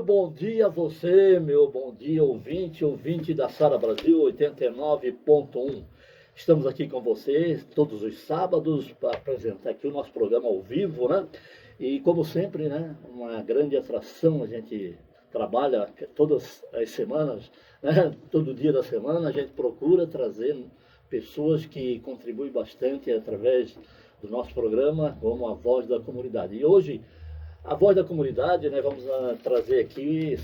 Meu bom dia a você, meu bom dia ouvinte da Sara Brasil 89.1. Estamos aqui com vocês todos os sábados para apresentar aqui o nosso programa ao vivo, né? E como sempre, né, uma grande atração, a gente trabalha todas as semanas, né? Todo dia da semana a gente procura trazer pessoas que contribuem bastante através do nosso programa, como a voz da comunidade. E hoje, a voz da comunidade, né, vamos trazer aqui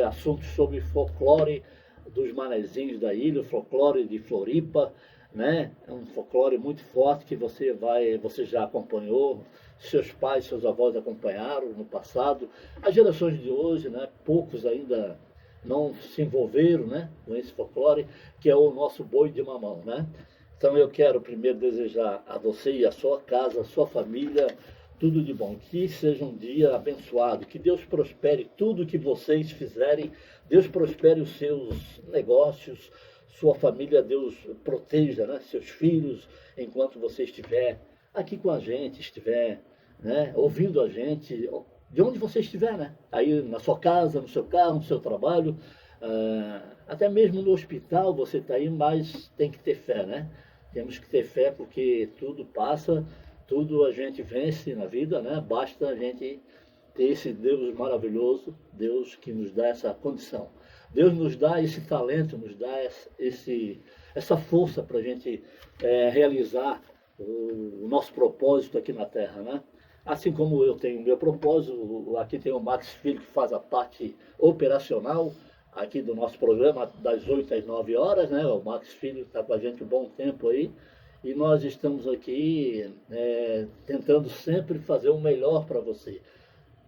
assuntos sobre folclore dos manezinhos da ilha, folclore de Floripa, né? É um folclore muito forte que você já acompanhou, seus pais, seus avós acompanharam no passado. As gerações de hoje, né, poucos ainda não se envolveram, né, com esse folclore, que é o nosso boi de mamão, né? Então eu quero primeiro desejar a você e a sua casa, a sua família, tudo de bom. Que seja um dia abençoado, que Deus prospere tudo que vocês fizerem, Deus prospere os seus negócios, sua família, Deus proteja, né, seus filhos, enquanto você estiver aqui com a gente, estiver, né, ouvindo a gente, de onde você estiver, né? Aí na sua casa, no seu carro, no seu trabalho, até mesmo no hospital você está aí, mas tem que ter fé, né? Temos que ter fé porque tudo passa, tudo a gente vence na vida, né? Basta a gente ter esse Deus maravilhoso, Deus que nos dá essa condição. Deus nos dá esse talento, nos dá essa força para a gente realizar o nosso propósito aqui na Terra, né? Assim como eu tenho o meu propósito, aqui tem o Max Filho que faz a parte operacional aqui do nosso programa, das 8 às 9 horas, né? O Max Filho está com a gente um bom tempo aí. E nós estamos aqui tentando sempre fazer o melhor para você.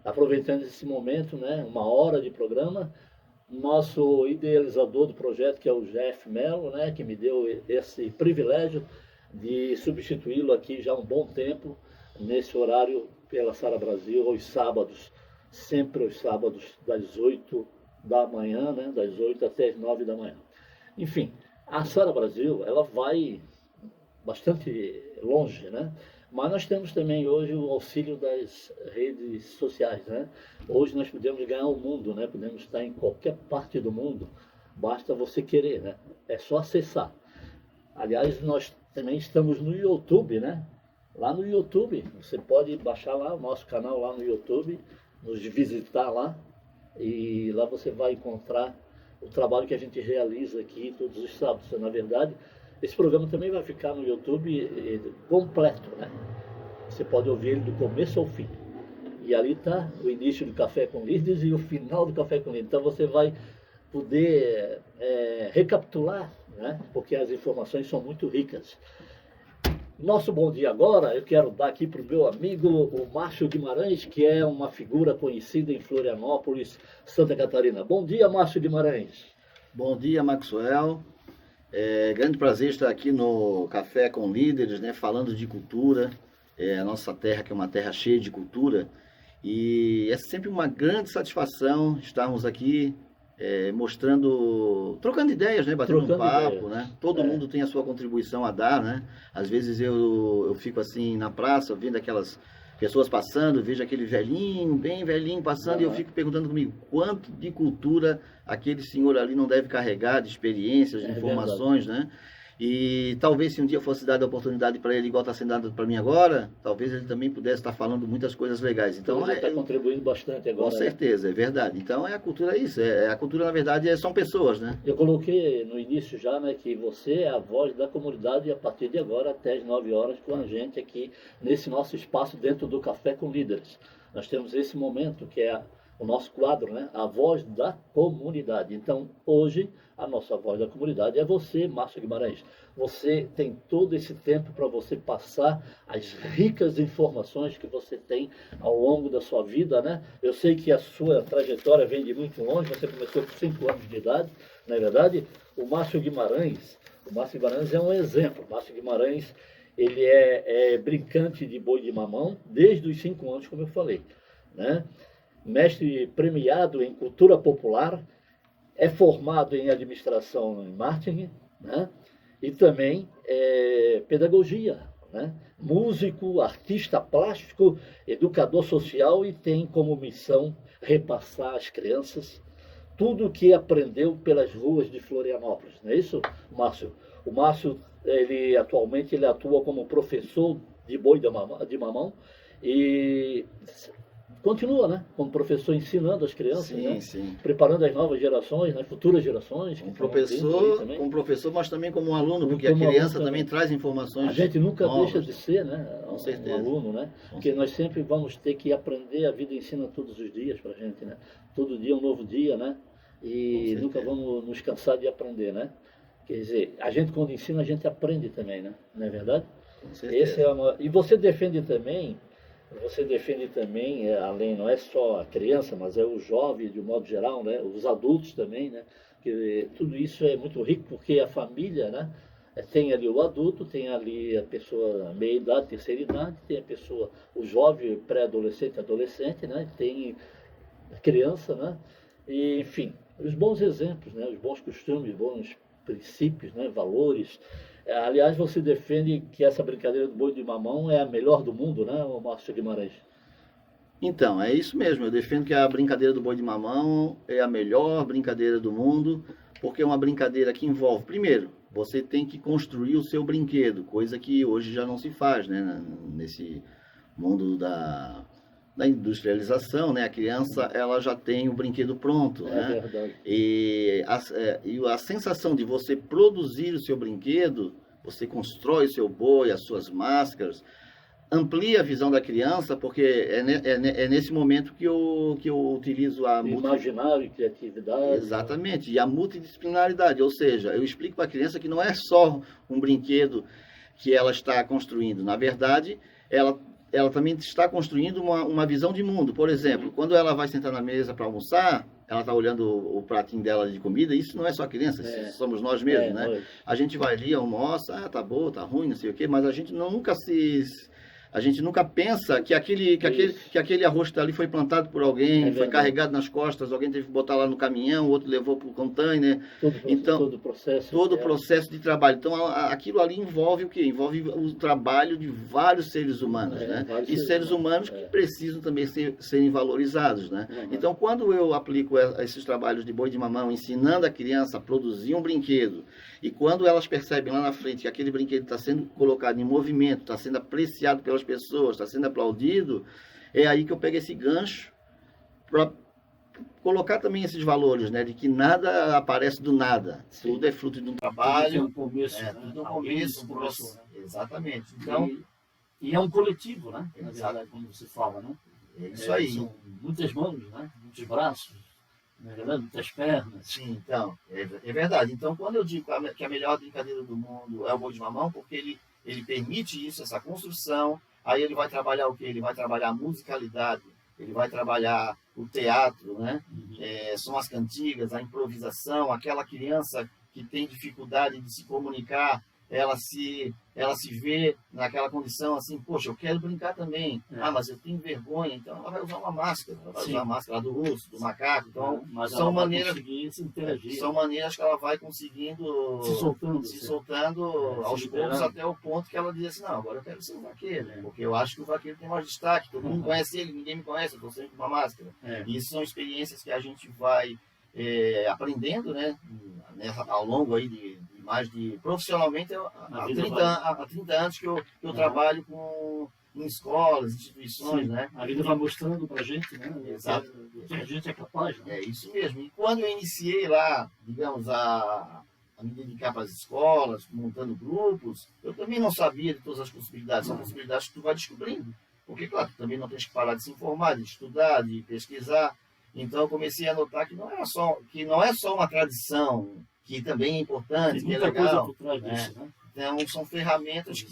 Aproveitando esse momento, né, uma hora de programa, nosso idealizador do projeto, que é o Jeff Mello, né, que me deu esse privilégio de substituí-lo aqui já há um bom tempo, nesse horário pela Sara Brasil, aos sábados, sempre aos sábados, das 8 da manhã, né, das 8 até as 9 da manhã. Enfim, a Sara Brasil, ela vai bastante longe, né? Mas nós temos também hoje o auxílio das redes sociais, né? Hoje nós podemos ganhar o mundo, né? Podemos estar em qualquer parte do mundo, basta você querer, né? É só acessar. Aliás, nós também estamos no YouTube, né? Lá no YouTube, você pode baixar lá o nosso canal lá no YouTube, nos visitar lá, e lá você vai encontrar o trabalho que a gente realiza aqui todos os sábados. Na verdade, esse programa também vai ficar no YouTube completo, né? Você pode ouvir ele do começo ao fim. E ali está o início do Café com Líderes e o final do Café com Líderes. Então você vai poder recapitular, né? Porque as informações são muito ricas. Nosso bom dia agora, eu quero dar aqui para o meu amigo, o Márcio Guimarães, que é uma figura conhecida em Florianópolis, Santa Catarina. Bom dia, Márcio Guimarães. Bom dia, Maxwell. Grande prazer estar aqui no Café com Líderes, né, falando de cultura, a nossa terra que é uma terra cheia de cultura, e é sempre uma grande satisfação estarmos aqui trocando ideias, né, batendo um papo, né? Todo mundo tem a sua contribuição a dar, né? Às vezes eu fico assim na praça, vendo aquelas pessoas passando, vejo aquele velhinho, bem velhinho passando, e eu fico perguntando comigo, quanto de cultura aquele senhor ali não deve carregar, de experiências, de informações, né? E talvez se um dia fosse dada a oportunidade para ele, igual está sendo dada para mim agora, talvez ele também pudesse estar falando muitas coisas legais. Então ele está contribuindo bastante agora. Com certeza, é verdade. Então a cultura é isso, a cultura na verdade são pessoas, né? Eu coloquei no início já, né, que você é a voz da comunidade a partir de agora até as 9 horas com a gente aqui nesse nosso espaço dentro do Café com Líderes. Nós temos esse momento que é o nosso quadro, né? A voz da comunidade. Então, hoje, a nossa voz da comunidade é você, Márcio Guimarães. Você tem todo esse tempo para você passar as ricas informações que você tem ao longo da sua vida, né? Eu sei que a sua trajetória vem de muito longe, você começou com 5 anos de idade, não é verdade? O Márcio Guimarães é um exemplo. O Márcio Guimarães, ele é brincante de boi de mamão desde os 5 anos, como eu falei, né? Mestre premiado em cultura popular, é formado em administração em marketing, né? E também pedagogia, né? Músico, artista plástico, educador social e tem como missão repassar às crianças tudo o que aprendeu pelas ruas de Florianópolis. Não é isso, Márcio? O Márcio, atualmente ele atua como professor de boi de mamão e continua, né, como professor ensinando as crianças, sim, né, sim. Preparando as novas gerações, né, futuras gerações. Como professor, mas também como um aluno, porque a criança também traz informações. A gente nunca novas. deixa de ser, né, um aluno, né, porque nós sempre vamos ter que aprender. A vida ensina todos os dias para a gente, né, todo dia é um novo dia, né, e nunca vamos nos cansar de aprender, né. Quer dizer, a gente quando ensina, a gente aprende também, né, não é verdade? Com certeza. E você defende também, além, não é só a criança, mas é o jovem de um modo geral, né? Os adultos também, né? Que tudo isso é muito rico porque a família, né? Tem ali o adulto, tem ali a pessoa meia-idade, terceira idade, tem a pessoa, o jovem, pré-adolescente, adolescente, né? Tem a criança, né? E, enfim, os bons exemplos, né? Os bons costumes, bons princípios, né? Valores. Aliás, você defende que essa brincadeira do boi de mamão é a melhor do mundo, né, Márcio Guimarães? Então, é isso mesmo. Eu defendo que a brincadeira do boi de mamão é a melhor brincadeira do mundo, porque é uma brincadeira que envolve, primeiro, você tem que construir o seu brinquedo, coisa que hoje já não se faz, né, nesse mundo da industrialização, né? A criança ela já tem o brinquedo pronto, né? Verdade. E a sensação de você produzir o seu brinquedo, você constrói o seu boi, as suas máscaras, amplia a visão da criança, porque é nesse momento que eu utilizo a imaginário e criatividade. Exatamente, e a multidisciplinaridade, ou seja, eu explico para a criança que não é só um brinquedo que ela está construindo, na verdade, ela também está construindo uma visão de mundo. Por exemplo, quando ela vai sentar na mesa para almoçar, ela está olhando o pratinho dela de comida, isso não é só a criança, somos nós mesmos, né? Nós. A gente vai ali, almoça, tá bom, tá ruim, não sei o quê, mas a gente nunca pensa que aquele arroz que está ali foi plantado por alguém, foi carregado nas costas, alguém teve que botar lá no caminhão, o outro levou para o container. Todo o processo de trabalho. Então, aquilo ali envolve o quê? Envolve o trabalho de vários seres humanos, né? E seres humanos que precisam também serem valorizados, né? Então, quando eu aplico esses trabalhos de boi de mamão, ensinando a criança a produzir um brinquedo, e quando elas percebem lá na frente que aquele brinquedo está sendo colocado em movimento, está sendo apreciado pelas pessoas, está sendo aplaudido, é aí que eu pego esse gancho para colocar também esses valores, né, de que nada aparece do nada. Sim. Tudo é fruto de um trabalho. Tudo começo, tudo é um começo. Né? Exatamente. Então, e é um coletivo, né? Na verdade, como você fala, né? É isso aí. São muitas mãos, né? Muitos braços, na verdade, muitas pernas. Sim, então, é verdade. Então, quando eu digo que a melhor brincadeira do mundo é o boi de mamão, porque ele permite isso, essa construção. Aí ele vai trabalhar o quê? Ele vai trabalhar a musicalidade, ele vai trabalhar o teatro, né? São as cantigas, a improvisação, aquela criança que tem dificuldade de se comunicar, ela se vê naquela condição assim, poxa, eu quero brincar também. Mas eu tenho vergonha, então ela vai usar uma máscara, ela vai usar a máscara do urso, do macaco. Então, são maneiras que ela vai conseguindo se soltando aos poucos até o ponto que ela diz assim, não, agora eu quero ser um vaqueiro, porque eu acho que o vaqueiro tem mais destaque, todo mundo conhece ele, ninguém me conhece, eu estou sempre com uma máscara. E isso são experiências que a gente vai aprendendo, né, ao longo aí de profissionalmente há 30 anos que eu trabalho em escolas, instituições, né? A vida vai mostrando pra gente, né? Exato. Que a gente é capaz, né? É isso mesmo. E quando eu iniciei lá, digamos, a me dedicar para as escolas, montando grupos, eu também não sabia de todas as possibilidades. São possibilidades que tu vai descobrindo. Porque, claro, tu também não tens que parar de se informar, de estudar, de pesquisar. Então, eu comecei a notar que não é só uma tradição, que também é importante, que é legal. Coisa por trás disso, né? Então, são ferramentas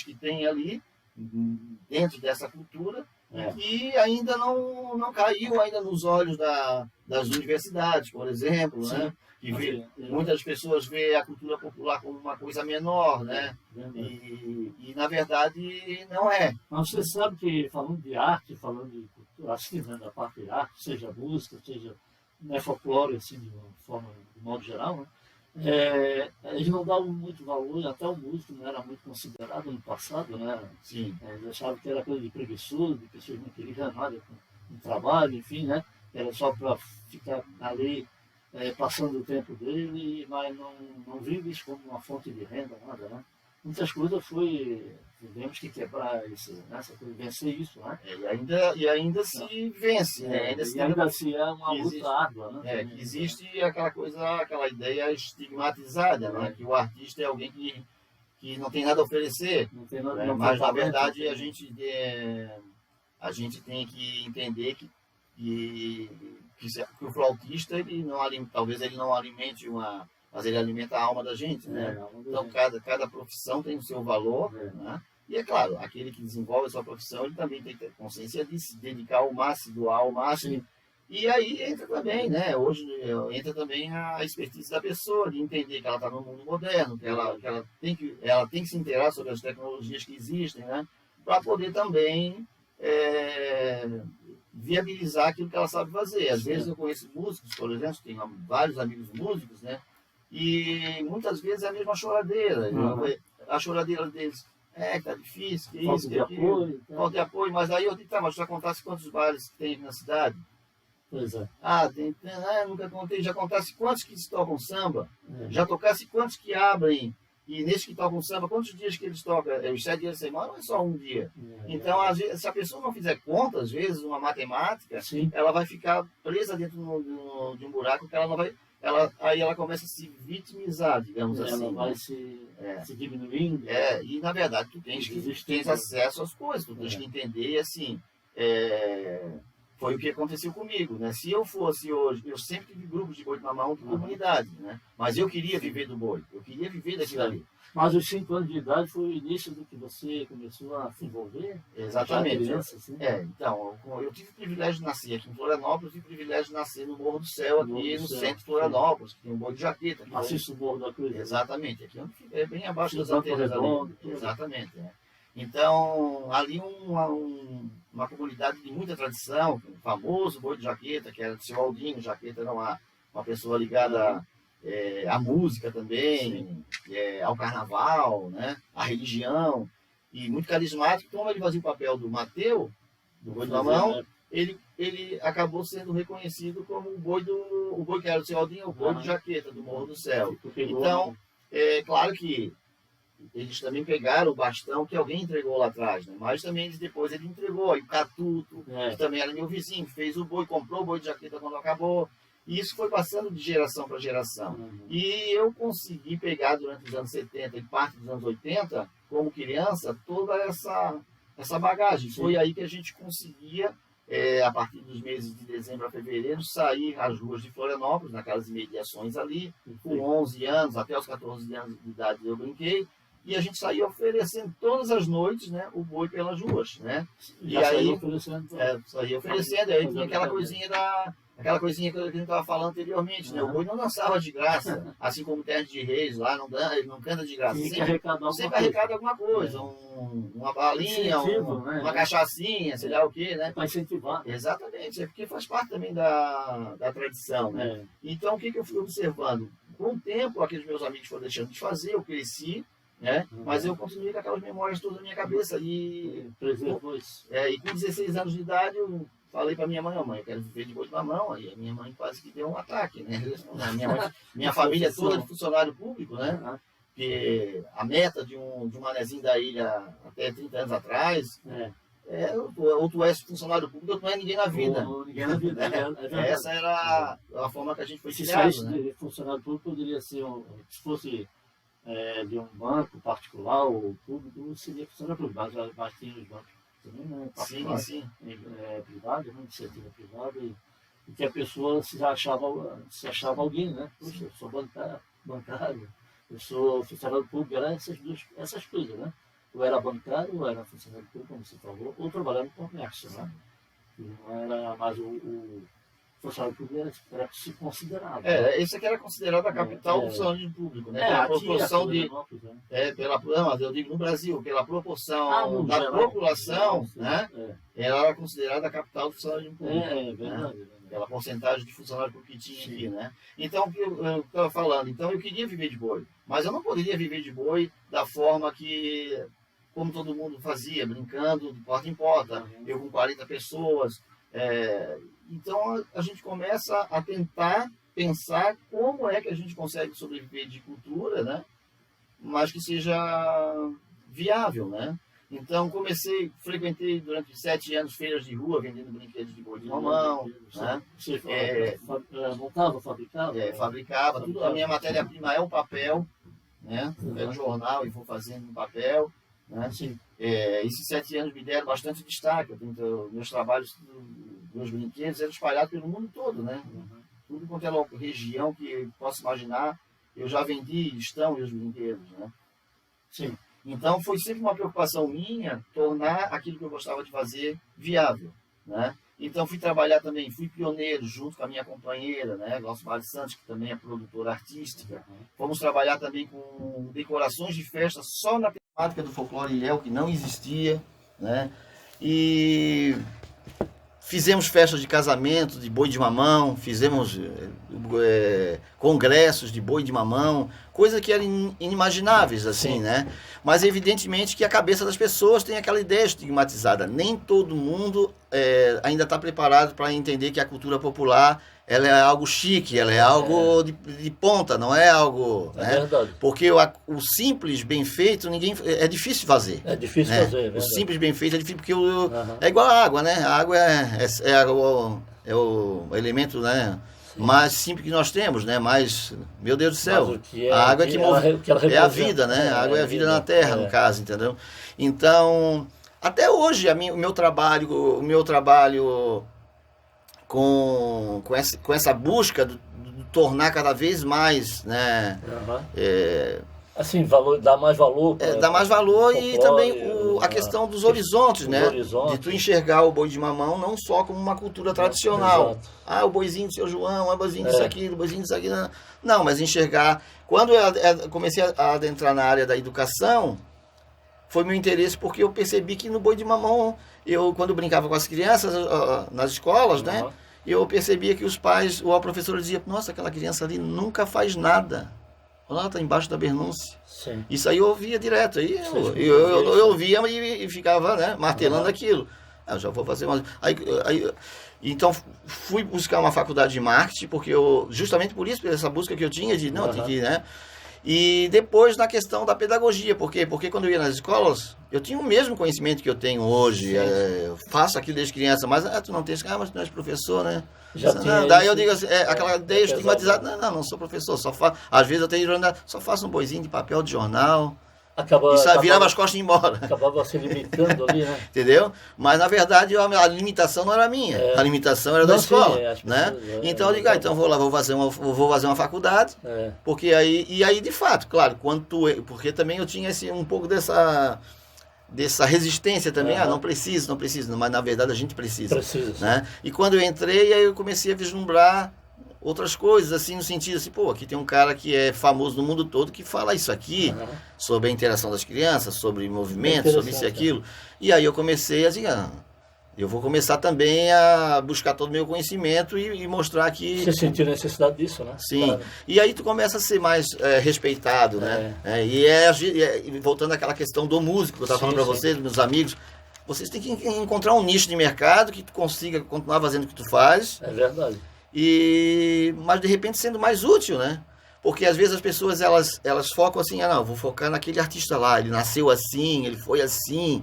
que tem ali, dentro dessa cultura, que ainda não caiu ainda nos olhos das universidades, por exemplo, né? Que muitas pessoas veem a cultura popular como uma coisa menor, né? E na verdade, não é. Mas você sabe que, falando de arte, falando de cultura, assim, né, da parte de arte, seja música, seja folclore, assim, de uma forma, de modo geral, né? Eles não davam muito valor, até o músico não era muito considerado no passado, né? Sim. Eles achavam que era coisa de preguiçoso, de pessoas que não queriam nada com trabalho, enfim, né? Era só para ficar ali passando o tempo dele, mas não vive isso como uma fonte de renda, nada, né? Muitas coisas tivemos que quebrar isso, né? Essa coisa, vencer isso, né? E ainda se vence, né? Ainda se é uma luta árdua, né? Que existe aquela coisa, aquela ideia estigmatizada, né? Que o artista é alguém que não tem nada a oferecer, não tem nada, né? não Mas tem na verdade talento, a gente tem que entender que o flautista talvez ele não alimente mas ele alimenta a alma da gente, né? Então cada profissão tem o seu valor, né? E é claro, aquele que desenvolve a sua profissão, ele também tem que ter consciência de se dedicar ao máximo, doar ao máximo. Sim. E aí entra também, né? Hoje entra também a expertise da pessoa, de entender que ela está no mundo moderno, que ela tem que se inteirar sobre as tecnologias que existem, né? Para poder também viabilizar aquilo que ela sabe fazer. Às vezes eu conheço músicos, por exemplo, tenho vários amigos músicos, né? E muitas vezes é a mesma choradeira. A choradeira deles tá difícil, que falta isso, de que aquilo, apoio, falta de apoio. Mas aí eu digo, mas já contasse quantos bares que tem na cidade? Pois é. Nunca contei. Já contasse quantos que tocam samba? Já tocasse quantos que abrem? E nesse que tocam samba, quantos dias que eles tocam? Os 7 dias da semana não é só um dia. Então, às vezes, se a pessoa não fizer conta, às vezes, uma matemática, ela vai ficar presa dentro de um buraco que ela não vai... Aí ela começa a se vitimizar, digamos assim. Ela vai se diminuindo. E na verdade tu tens acesso às coisas, tu tens que entender, assim, foi o que aconteceu comigo, né? Se eu fosse hoje, eu sempre tive grupos de boi de mamão de comunidade, né? Mas eu queria viver do boi, eu queria viver daquilo ali. Mas os 5 anos de idade foi o início do que você começou a se envolver? Exatamente. Criança, assim? Então, eu tive o privilégio de nascer aqui em Florianópolis, eu tive o privilégio de nascer no Morro do Céu, aqui no centro de Florianópolis, que tem um boi de jaqueta. Assiste o Morro da Cruz. Exatamente, aqui é bem abaixo das antenas ali. Exatamente. Então, ali uma comunidade de muita tradição, um famoso boi de jaqueta, que era do seu Aldinho. Jaqueta era uma pessoa ligada à música também, ao carnaval, né? À religião, e muito carismático. Então, ele fazia o papel do Mateu, do boi de mamão, ele acabou sendo reconhecido como o boi que era do seu Aldinho, o boi de jaqueta, do Morro do Céu. Então, claro que eles também pegaram o bastão que alguém entregou lá atrás, né? Mas também depois ele entregou, aí o Catuto, que também era meu vizinho, fez o boi, comprou o boi de jaqueta quando acabou. E isso foi passando de geração para geração. E eu consegui pegar durante os anos 70 e parte dos anos 80, como criança, toda essa bagagem. Foi aí que a gente conseguia, a partir dos meses de dezembro a fevereiro, sair às ruas de Florianópolis, naquelas imediações ali, com 11 anos, até os 14 anos de idade eu brinquei. E a gente saía oferecendo todas as noites, né, o boi pelas ruas, né? E aí saía oferecendo, aí tinha aquela coisinha que a gente estava falando anteriormente, né? O boi não dançava de graça, assim como o Terra de Reis lá, ele não canta de graça. Sempre arrecada alguma coisa, uma balinha, uma cachaçinha, sei lá o quê, né? Para incentivar. Exatamente, porque faz parte também da tradição, né? Então, o que eu fui observando? Com o tempo, aqueles meus amigos foram deixando de fazer, eu cresci, né? Mas eu continuei com aquelas memórias todas na minha cabeça. E com 16 anos de idade, eu falei para minha mãe, eu quero viver de boi de mamão. Aí a minha mãe quase que deu um ataque, né? Minha família é toda de funcionário público, né? Porque a meta de um manezinho da ilha até 30 anos atrás, ou tu és funcionário público ou tu não é ninguém na vida. Ninguém na vida. Essa era a forma que a gente foi criado, né? Funcionário público poderia ser, se fosse de um banco particular ou público, seria funcionário público, mas tem os bancos também, né? Sim. Privado, né? Iniciativa privada, e que a pessoa se achava alguém, né? Poxa, eu sou bancário, eu sou funcionário público, era essas coisas, né? Ou era bancário, ou era funcionário público, como você falou, ou trabalhava no comércio, né? E não era mais o funcionário público, era se considerava. Esse aqui era considerado a capital do funcionalismo público, né? Pela proporção eu digo no Brasil, pela proporção da população, né? Ela era considerada a capital do funcionalismo público. Verdade. aquela porcentagem de funcionário que tinha aqui, né? Então, o que eu estava falando, então eu queria viver de boi, mas eu não poderia viver de boi da forma que, como todo mundo fazia, brincando de porta em porta, eu com 40 pessoas. Então, a gente começa a tentar pensar como é que a gente consegue sobreviver de cultura, né? Mas que seja viável, né? Então, frequentei durante 7 anos feiras de rua, vendendo brinquedos de boi de mamão, né? Montava, fabricava? Fabricava, tudo. A minha matéria-prima é o papel, né? Pego o jornal e vou fazendo no papel, né? Sim. Esses 7 anos me deram bastante destaque. Meus trabalhos, meus brinquedos eram espalhados pelo mundo todo, né? Tudo quanto é região que posso imaginar, eu já vendi, estão e os brinquedos, né? Sim. Então, foi sempre uma preocupação minha tornar aquilo que eu gostava de fazer viável, né? Então, fui trabalhar também, fui pioneiro junto com a minha companheira, né? Glaucia Mari Santos, que também é produtora artística. Fomos trabalhar também com decorações de festa só na temática do folclore ilhéu, que não existia, né? E fizemos festas de casamento de boi de mamão, fizemos congressos de boi de mamão, coisas que eram inimagináveis, assim, né? Mas evidentemente que a cabeça das pessoas tem aquela ideia estigmatizada. Nem todo mundo ainda está preparado para entender que a cultura popular ela é algo chique, ela é algo de ponta, não é algo... É verdade. Porque o simples bem feito é difícil fazer. É difícil fazer, o simples bem feito é difícil, porque é igual a água, né? A água é o elemento, né, mais simples que nós temos, né? Mas, meu Deus do céu, a água é que move, é a vida, né? A água é a vida na Terra, no caso, entendeu? Então, até hoje, o meu trabalho com essa busca de tornar cada vez mais, né? Assim, dá mais valor. Dá mais valor e também a questão dos horizontes, né? De tu enxergar o boi de mamão não só como uma cultura tradicional. O boizinho do seu João, o boizinho disso aqui, o boizinho disso aqui. Não, mas enxergar... Quando eu comecei a adentrar na área da educação, foi meu interesse porque eu percebi que no boi de mamão, quando brincava com as crianças nas escolas, né? Eu percebia que os pais, ou a professora dizia, nossa, aquela criança ali nunca faz nada. Ela está embaixo da bernúncia. Sim. Isso aí eu ouvia direto. Aí eu ouvia e ficava, né, martelando aquilo. Eu já vou fazer uma... Então, fui buscar uma faculdade de marketing, porque justamente por isso, por essa busca que eu tinha de, né? E depois na questão da pedagogia, por quê? Porque quando eu ia nas escolas, eu tinha o mesmo conhecimento que eu tenho hoje, eu faço aquilo desde criança, mas tu não tens, mas tu não és professor, né? Daí eu digo assim, aquela ideia estigmatizada, não sou professor, às vezes eu tenho só faço um boizinho de papel de jornal, virava as costas e ia embora. Acabava se limitando ali, né? Entendeu? Mas na verdade a limitação não era minha, a limitação era da escola, né? Então eu digo, então vou lá, vou fazer uma faculdade, porque aí de fato, claro, porque também eu tinha um pouco dessa resistência também, não preciso, mas na verdade a gente precisa, né? E quando eu entrei, aí eu comecei a vislumbrar outras coisas, assim, no sentido assim, aqui tem um cara que é famoso no mundo todo que fala isso aqui, sobre a interação das crianças, sobre movimento, sobre isso e aquilo. E aí eu comecei a dizer, eu vou começar também a buscar todo o meu conhecimento e mostrar que... Você sentiu necessidade disso, né? Sim. Claro. E aí tu começa a ser mais respeitado, né? E voltando àquela questão do músico, que eu estava falando para vocês, meus amigos, vocês têm que encontrar um nicho de mercado que tu consiga continuar fazendo o que tu faz. É verdade. Mas de repente sendo mais útil, né? Porque às vezes as pessoas elas focam assim, vou focar naquele artista lá, ele nasceu assim, ele foi assim,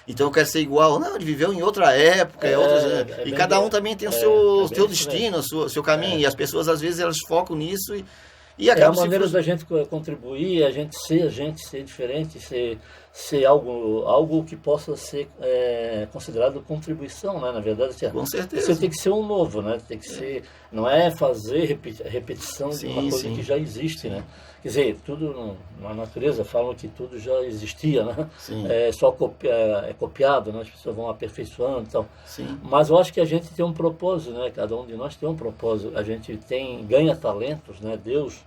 então eu quero ser igual. Não, ele viveu em outra época, e cada um também tem o seu destino, o seu caminho, e as pessoas às vezes elas focam nisso e acabam a maneira da gente contribuir, a gente ser diferente, ser algo que possa ser considerado contribuição, né? Na verdade, com certeza. Você tem que ser um novo, né? Tem que ser, não é fazer repetição de uma coisa que já existe, né? Quer dizer, tudo na natureza falam que tudo já existia, né? Só é copiado, né? As pessoas vão aperfeiçoando, então. Mas eu acho que a gente tem um propósito, né? Cada um de nós tem um propósito. A gente ganha talentos, né? Deus,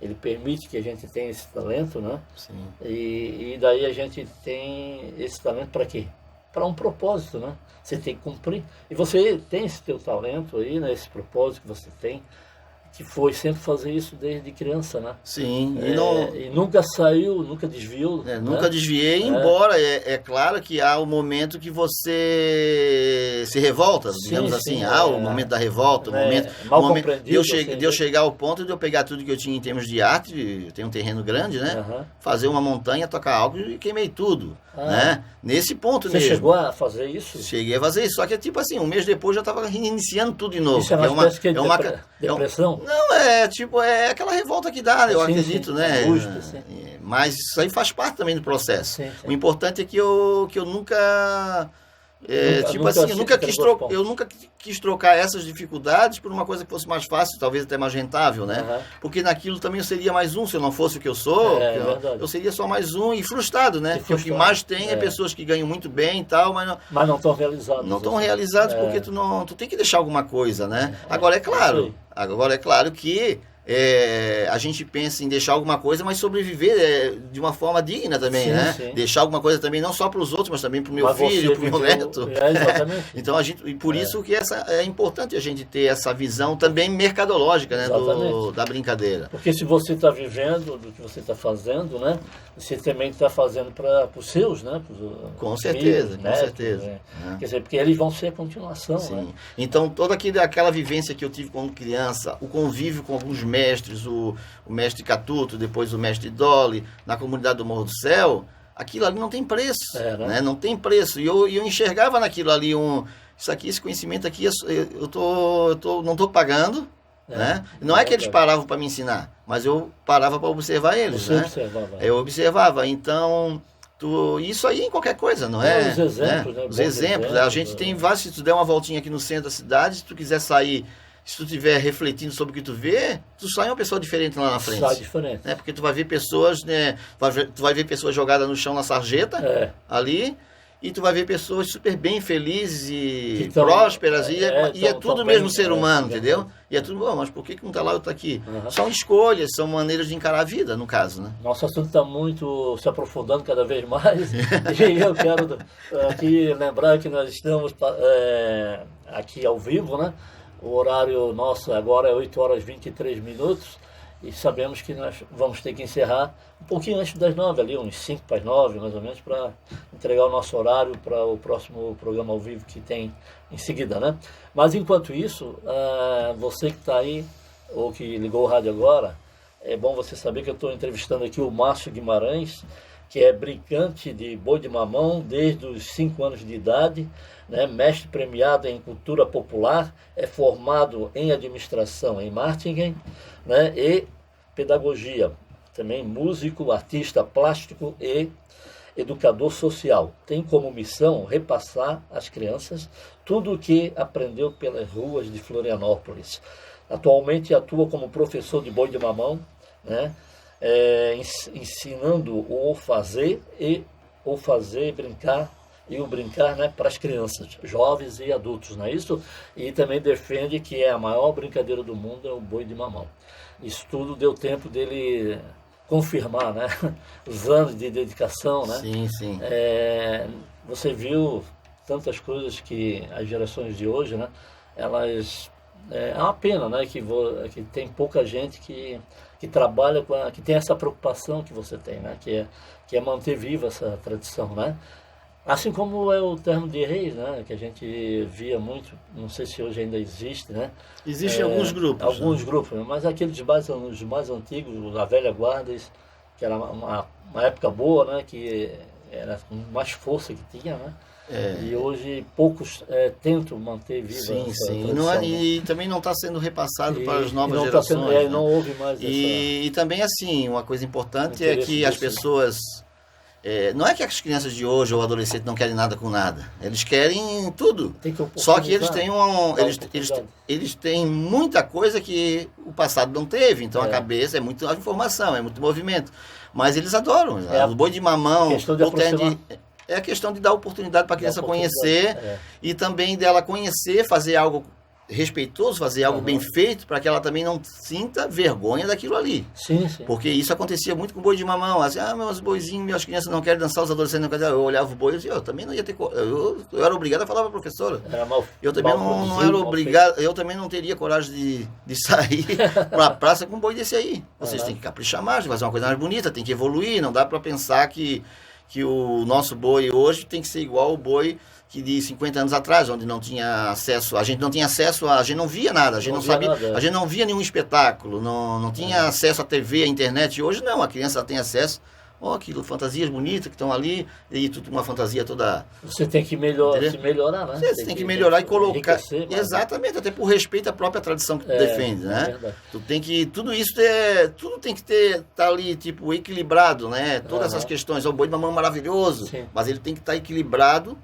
ele permite que a gente tenha esse talento, né? E daí a gente tem esse talento para quê? para um propósito, né? Você tem que cumprir. E você tem esse teu talento aí, né? Esse propósito que você tem, que foi sempre fazer isso desde criança, né? Sim. E nunca saiu, nunca desviou. Nunca desviei, embora é claro que há o momento que você se revolta, digamos assim. Há o momento da revolta, o momento de eu chegar ao ponto de eu pegar tudo que eu tinha em termos de arte, eu tenho um terreno grande, né? Fazer uma montanha, tocar álcool e queimei tudo, né? Nesse ponto mesmo. Você chegou a fazer isso? Cheguei a fazer isso, só que tipo assim, um mês depois eu já estava reiniciando tudo de novo. Isso é uma espécie de depressão? Não, é aquela revolta que dá, eu acredito, né? Sim. Mas isso aí faz parte também do processo. Sim. O importante é que eu nunca... eu nunca quis trocar essas dificuldades por uma coisa que fosse mais fácil, talvez até mais rentável, né? Porque naquilo também eu seria mais um, se eu não fosse o que eu sou, eu seria só mais um e frustrado, né? Porque o que mais tem é pessoas que ganham muito bem e tal, mas não estão realizados. Não estão realizados porque tu tem que deixar alguma coisa, né? Agora é claro que a gente pensa em deixar alguma coisa, mas sobreviver de uma forma digna também, né? Sim. Deixar alguma coisa também, não só para os outros, mas também para o meu filho, para o meu neto. Exatamente. Então, por isso que é importante a gente ter essa visão também mercadológica, né? Da brincadeira. Porque se você está vivendo do que você está fazendo, né? Você também está fazendo para os seus, né? Com certeza, com certeza. Né? Quer dizer, porque eles vão ser a continuação. Sim. Né? Então, toda aquela vivência que eu tive como criança, o convívio com alguns mestres, o mestre Catuto, depois o mestre Dolly, na comunidade do Morro do Céu, aquilo ali não tem preço, né? Não tem preço. E eu enxergava naquilo ali esse conhecimento aqui, não estou pagando, né? Não é que eles paravam para me ensinar, mas eu parava para observar eles, né? Eu observava. Então, isso aí em qualquer coisa, não é? Os exemplos, né? Os exemplos. A gente tem vários, se tu der uma voltinha aqui no centro da cidade, se tu quiser sair, se tu estiver refletindo sobre o que tu vê, tu sai uma pessoa diferente lá na frente. Sai diferente. Né? Porque tu vai ver pessoas, né? Tu vai ver pessoas jogadas no chão na sarjeta, ali, e tu vai ver pessoas super bem felizes e prósperas, e é tudo mesmo ser humano, entendeu? E é tudo bom, mas por que não está lá e está aqui? São escolhas, são maneiras de encarar a vida, no caso, né? Nosso assunto está muito se aprofundando cada vez mais, e eu quero aqui lembrar que nós estamos aqui ao vivo, né? O horário nosso agora é 8 horas e 23 minutos e sabemos que nós vamos ter que encerrar um pouquinho antes das 9, ali uns 5 para as 9, mais ou menos, para entregar o nosso horário para o próximo programa ao vivo que tem em seguida, né? Mas enquanto isso, você que está aí, ou que ligou o rádio agora, é bom você saber que eu estou entrevistando aqui o Márcio Guimarães, que é brincante de boi de mamão desde os 5 anos de idade, né? Mestre premiado em cultura popular, é formado em administração em marketing, né? E pedagogia, também músico, artista plástico e educador social. Tem como missão repassar às crianças tudo o que aprendeu pelas ruas de Florianópolis. Atualmente atua como professor de boi de mamão, né? Ensinando o fazer, brincar e o brincar, né, para as crianças, jovens e adultos, não é isso? E também defende que a maior brincadeira do mundo é o boi de mamão. Isso tudo deu tempo dele confirmar, né? Os anos de dedicação, né? Sim. Você viu tantas coisas que as gerações de hoje, né? Elas... É uma pena, né? Que tem pouca gente que trabalha que tem essa preocupação que você tem, né? Que é manter viva essa tradição, né? Assim como é o termo de reis, né? Que a gente via muito, não sei se hoje ainda existe, né? Existem alguns grupos. Alguns grupos, mas aqueles os mais antigos, a velha guarda, que era uma época boa, né? Que era com mais força que tinha, né? E hoje poucos tentam manter viva essa tradição. E também não está sendo repassado para as novas gerações. Né? Não houve mais e também, assim, uma coisa importante é que as pessoas... não é que as crianças de hoje ou adolescentes não querem nada com nada. Eles querem tudo. Só que eles têm eles têm muita coisa que o passado não teve. Então a cabeça é muita informação, é muito movimento. Mas eles adoram. O boi de mamão... É a questão de dar oportunidade para a criança conhecer e também dela conhecer, fazer algo respeitoso, fazer algo bem feito, para que ela também não sinta vergonha daquilo ali. Sim, sim. Porque isso acontecia muito com o boi de mamão. Assim, meus boizinhos, minhas crianças não querem dançar, os adolescentes não querem dançar. Eu olhava o boi e dizia, eu também não ia ter... Eu era obrigado a falar para a professora. Eu também não era obrigado, eu também não teria coragem de sair para a praça com um boi desse aí. Vocês têm que caprichar mais, fazer uma coisa mais bonita, tem que evoluir, não dá para pensar que o nosso boi hoje tem que ser igual ao boi que de 50 anos atrás, onde não tinha acesso, a gente não tinha acesso, a gente não via nada, a gente não sabia, a gente não via nenhum espetáculo, não tinha acesso à TV, à internet. E hoje não, a criança tem acesso, aquilo, fantasias bonitas que estão ali, e tudo uma fantasia toda... Você tem que se melhorar, né? Você tem que melhorar e colocar... Exatamente, até por respeito à própria tradição que tu defende, né? Tu tem que... Tudo isso tudo tem que estar ali, tipo, equilibrado, né? Todas essas questões. O boi de mamão é maravilhoso, mas ele tem que estar equilibrado.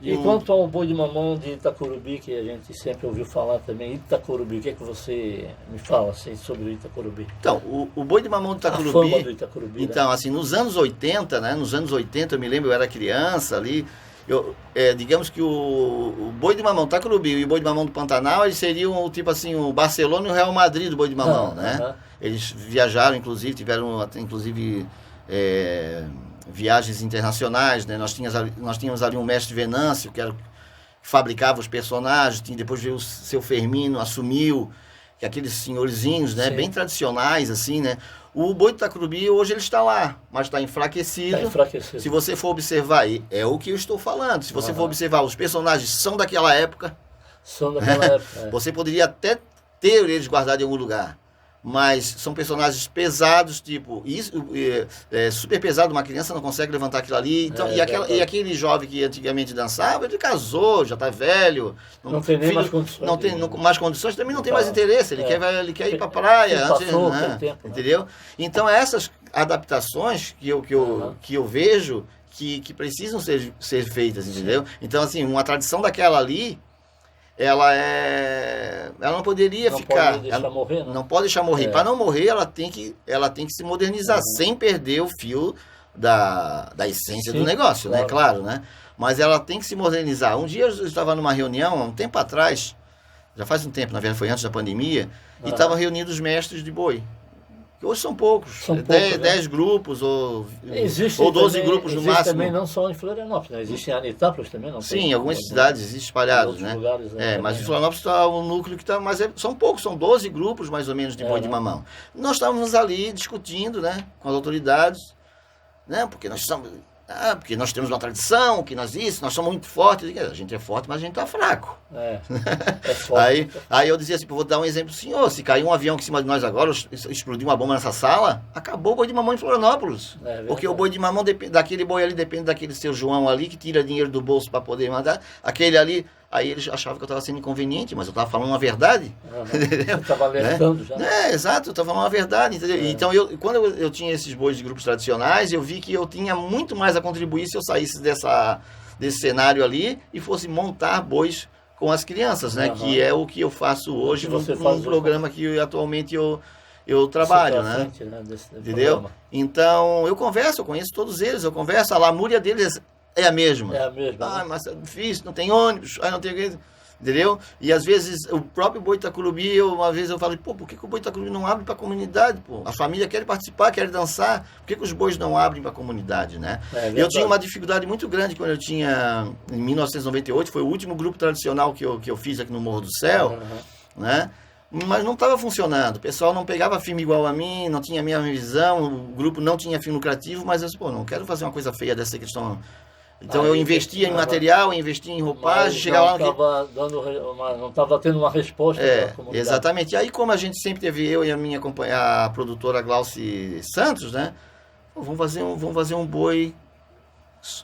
E quanto ao boi de mamão de Itacorubi, que a gente sempre ouviu falar também, Itacorubi, o que é que você me fala assim, sobre o Itacorubi? Então, o boi de mamão do Itacorubi... A fama do Itacorubi, então, assim, nos anos 80, né? Nos anos 80, eu me lembro, eu era criança ali, digamos que o boi de mamão do Itacorubi e o boi de mamão do Pantanal, eles seriam, tipo assim, o Barcelona e o Real Madrid do boi de mamão, né? Eles viajaram, inclusive, tiveram, inclusive... viagens internacionais, né? Nós tínhamos ali um mestre Venâncio, que fabricava os personagens, depois veio o seu Firmino, assumiu, que aqueles senhorzinhos, né? Bem tradicionais, assim, né? O boi do Itacorubi, hoje ele está lá, mas está enfraquecido. Se você for observar, é o que eu estou falando, se você for observar, os personagens são daquela época. Você poderia até ter eles guardados em algum lugar. Mas são personagens pesados, tipo, super pesado, uma criança não consegue levantar aquilo ali. Então, e aquele jovem que antigamente dançava, ele casou, já está velho. Não tem nem mais condições. Não tem mais condições, também não tem mais interesse. Ele quer ir para a praia, entendeu? Então, essas adaptações que eu vejo que precisam ser feitas, entendeu? Então, assim, uma tradição daquela ali, ela não poderia ficar... Não pode deixar morrer. Para não morrer, ela tem que se modernizar, sem perder o fio da essência do negócio, né? Claro, né? Mas ela tem que se modernizar. Um dia eu estava numa reunião, há um tempo atrás, já faz um tempo, na verdade foi antes da pandemia, e estavam reunidos os mestres de boi. Hoje são poucos, 10 grupos ou 12 grupos no máximo. Também não só em Florianópolis, né? Existe em Itápolis também, não? Sim, em algumas cidades existem espalhados, né? Lugares, mas em Florianópolis está o núcleo que está, mas são poucos, são 12 grupos mais ou menos de boi de mamão. Nós estávamos ali discutindo, né, com as autoridades, né, porque nós temos uma tradição, que nós somos muito fortes. A gente é forte, mas a gente está fraco. É forte. Aí eu dizia assim, vou dar um exemplo pro senhor, se cair um avião aqui em cima de nós agora, explodir uma bomba nessa sala, acabou o boi de mamão em Florianópolis. Porque o boi de mamão, daquele boi ali, depende daquele seu João ali, que tira dinheiro do bolso para poder mandar, aquele ali, aí eles achavam que eu estava sendo inconveniente, mas eu estava falando uma verdade. Eu estava alertando já. Exato, eu estava falando uma verdade, entendeu? Então, quando eu tinha esses bois de grupos tradicionais, eu vi que eu tinha muito mais a contribuir se eu saísse desse cenário ali e fosse montar bois com as crianças, né? Que é o que eu faço hoje num programa que atualmente eu trabalho, né? Entendeu? Programa. Então, eu conheço todos eles, a lamúria deles é a mesma. Mas é difícil, não tem ônibus, não tem... Entendeu? E às vezes o próprio boi Itacorubi, uma vez eu falo, por que o boi Itacorubi não abre para a comunidade? A família quer participar, quer dançar, por que os bois não abrem para a comunidade, né? Eu tinha uma dificuldade muito grande quando eu tinha, em 1998, foi o último grupo tradicional que eu fiz aqui no Morro do Céu, né? Mas não estava funcionando, o pessoal não pegava firme igual a mim, não tinha a mesma visão, o grupo não tinha fim lucrativo, mas eu disse, não quero fazer uma coisa feia dessa questão. Então eu investia em material, investia em roupagem, chegava lá... Não estava tendo uma resposta da comunidade. Exatamente. E aí, como a gente sempre teve, eu e a minha a produtora Glauci Santos, né? Vamos fazer um boi,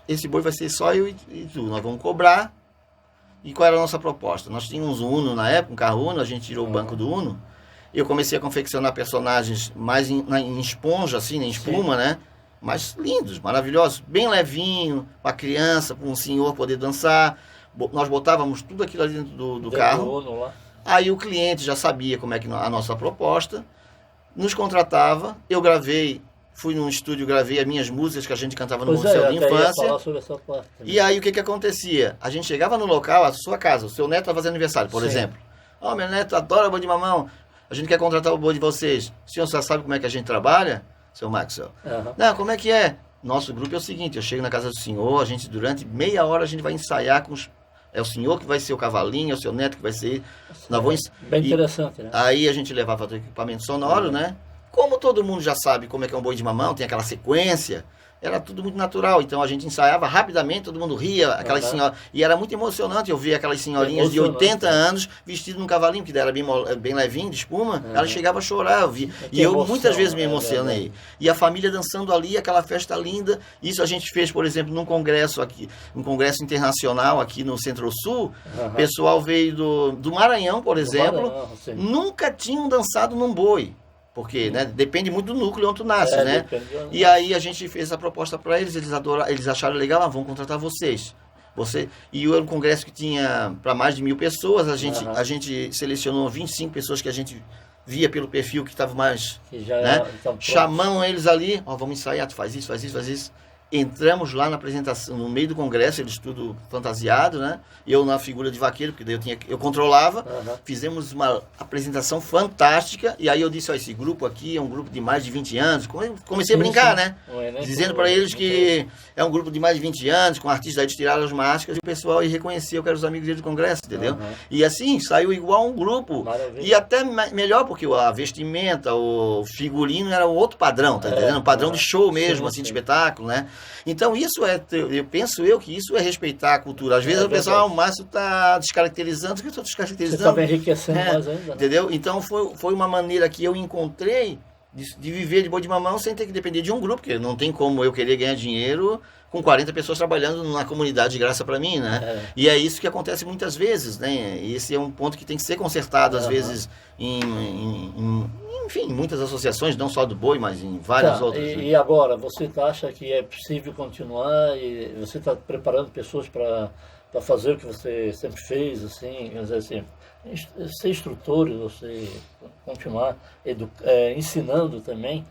esse boi vai ser só eu e tu, nós vamos cobrar. E qual era a nossa proposta? Nós tínhamos um Uno na época, um carro Uno, a gente tirou o banco do Uno, e eu comecei a confeccionar personagens mais em esponja, assim, em espuma, né? Mas lindos, maravilhosos, bem levinho, para a criança, para um senhor poder dançar. Nós botávamos tudo aquilo ali dentro do carro. Aí o cliente já sabia como é que a nossa proposta, nos contratava, eu fui num estúdio, gravei as minhas músicas que a gente cantava no Museu de Infância. E aí o que acontecia? A gente chegava no local, a sua casa, o seu neto estava fazendo aniversário, por exemplo. Ó, meu neto adora boi de mamão, a gente quer contratar o boi de vocês. O senhor já sabe como é que a gente trabalha, seu Maxwell? Não, como é que é? Nosso grupo é o seguinte, eu chego na casa do senhor, a gente durante meia hora a gente vai ensaiar com os... É o senhor que vai ser o cavalinho, é o seu neto que vai ser... Bem interessante, né? Aí a gente levava o equipamento sonoro, né? Como todo mundo já sabe como é que é um boi de mamão, tem aquela sequência, era tudo muito natural. Então a gente ensaiava rapidamente, todo mundo ria, aquelas senhoras. E era muito emocionante eu ver aquelas senhorinhas de 80 anos vestidas num cavalinho, que era bem levinho, de espuma. Ela chegava a chorar, eu vi. E eu muitas vezes me emocionei. E a família dançando ali, aquela festa linda. Isso a gente fez, por exemplo, num congresso aqui, um congresso internacional aqui no Centro-Sul. O pessoal veio do Maranhão, por exemplo, nunca tinham dançado num boi. Porque, né, depende muito do núcleo onde tu nasce, né? E aí a gente fez a proposta para eles, eles acharam legal, vamos contratar vocês. E era um congresso que tinha para mais de 1000 pessoas, a gente selecionou 25 pessoas que a gente via pelo perfil que estava mais... Que já né? Chamamos eles ali, vamos ensaiar, tu faz isso, faz isso, faz isso. Entramos lá na apresentação, no meio do congresso, eles tudo fantasiado, né? Eu na figura de vaqueiro, porque daí eu controlava. Fizemos uma apresentação fantástica. E aí eu disse, esse grupo aqui é um grupo de mais de 20 anos. Comecei a brincar, né? Dizendo para eles que é um grupo de mais de 20 anos, com artistas, aí eles tiraram as máscaras e o pessoal aí reconheceu que eram os amigos deles do congresso, entendeu? E assim, saiu igual um grupo. Maravilha. E até melhor, porque a vestimenta, o figurino era outro padrão, tá entendendo? Um padrão de show mesmo, assim, de espetáculo, né? Então isso penso que isso é respeitar a cultura. Às vezes o pessoal, o Márcio está descaracterizando, o que eu estou descaracterizando? Você está enriquecendo mais ainda. Entendeu? Então foi uma maneira que eu encontrei de viver de boi de mamão sem ter que depender de um grupo, porque não tem como eu querer ganhar dinheiro com 40 pessoas trabalhando na comunidade de graça para mim, né? E é isso que acontece muitas vezes, né? E esse é um ponto que tem que ser consertado, às vezes, enfim, em muitas associações, não só do boi, mas em várias outras. E agora, você acha que é possível continuar e você está preparando pessoas para fazer o que você sempre fez, assim, quer dizer assim, ser instrutor, você continuar ensinando também,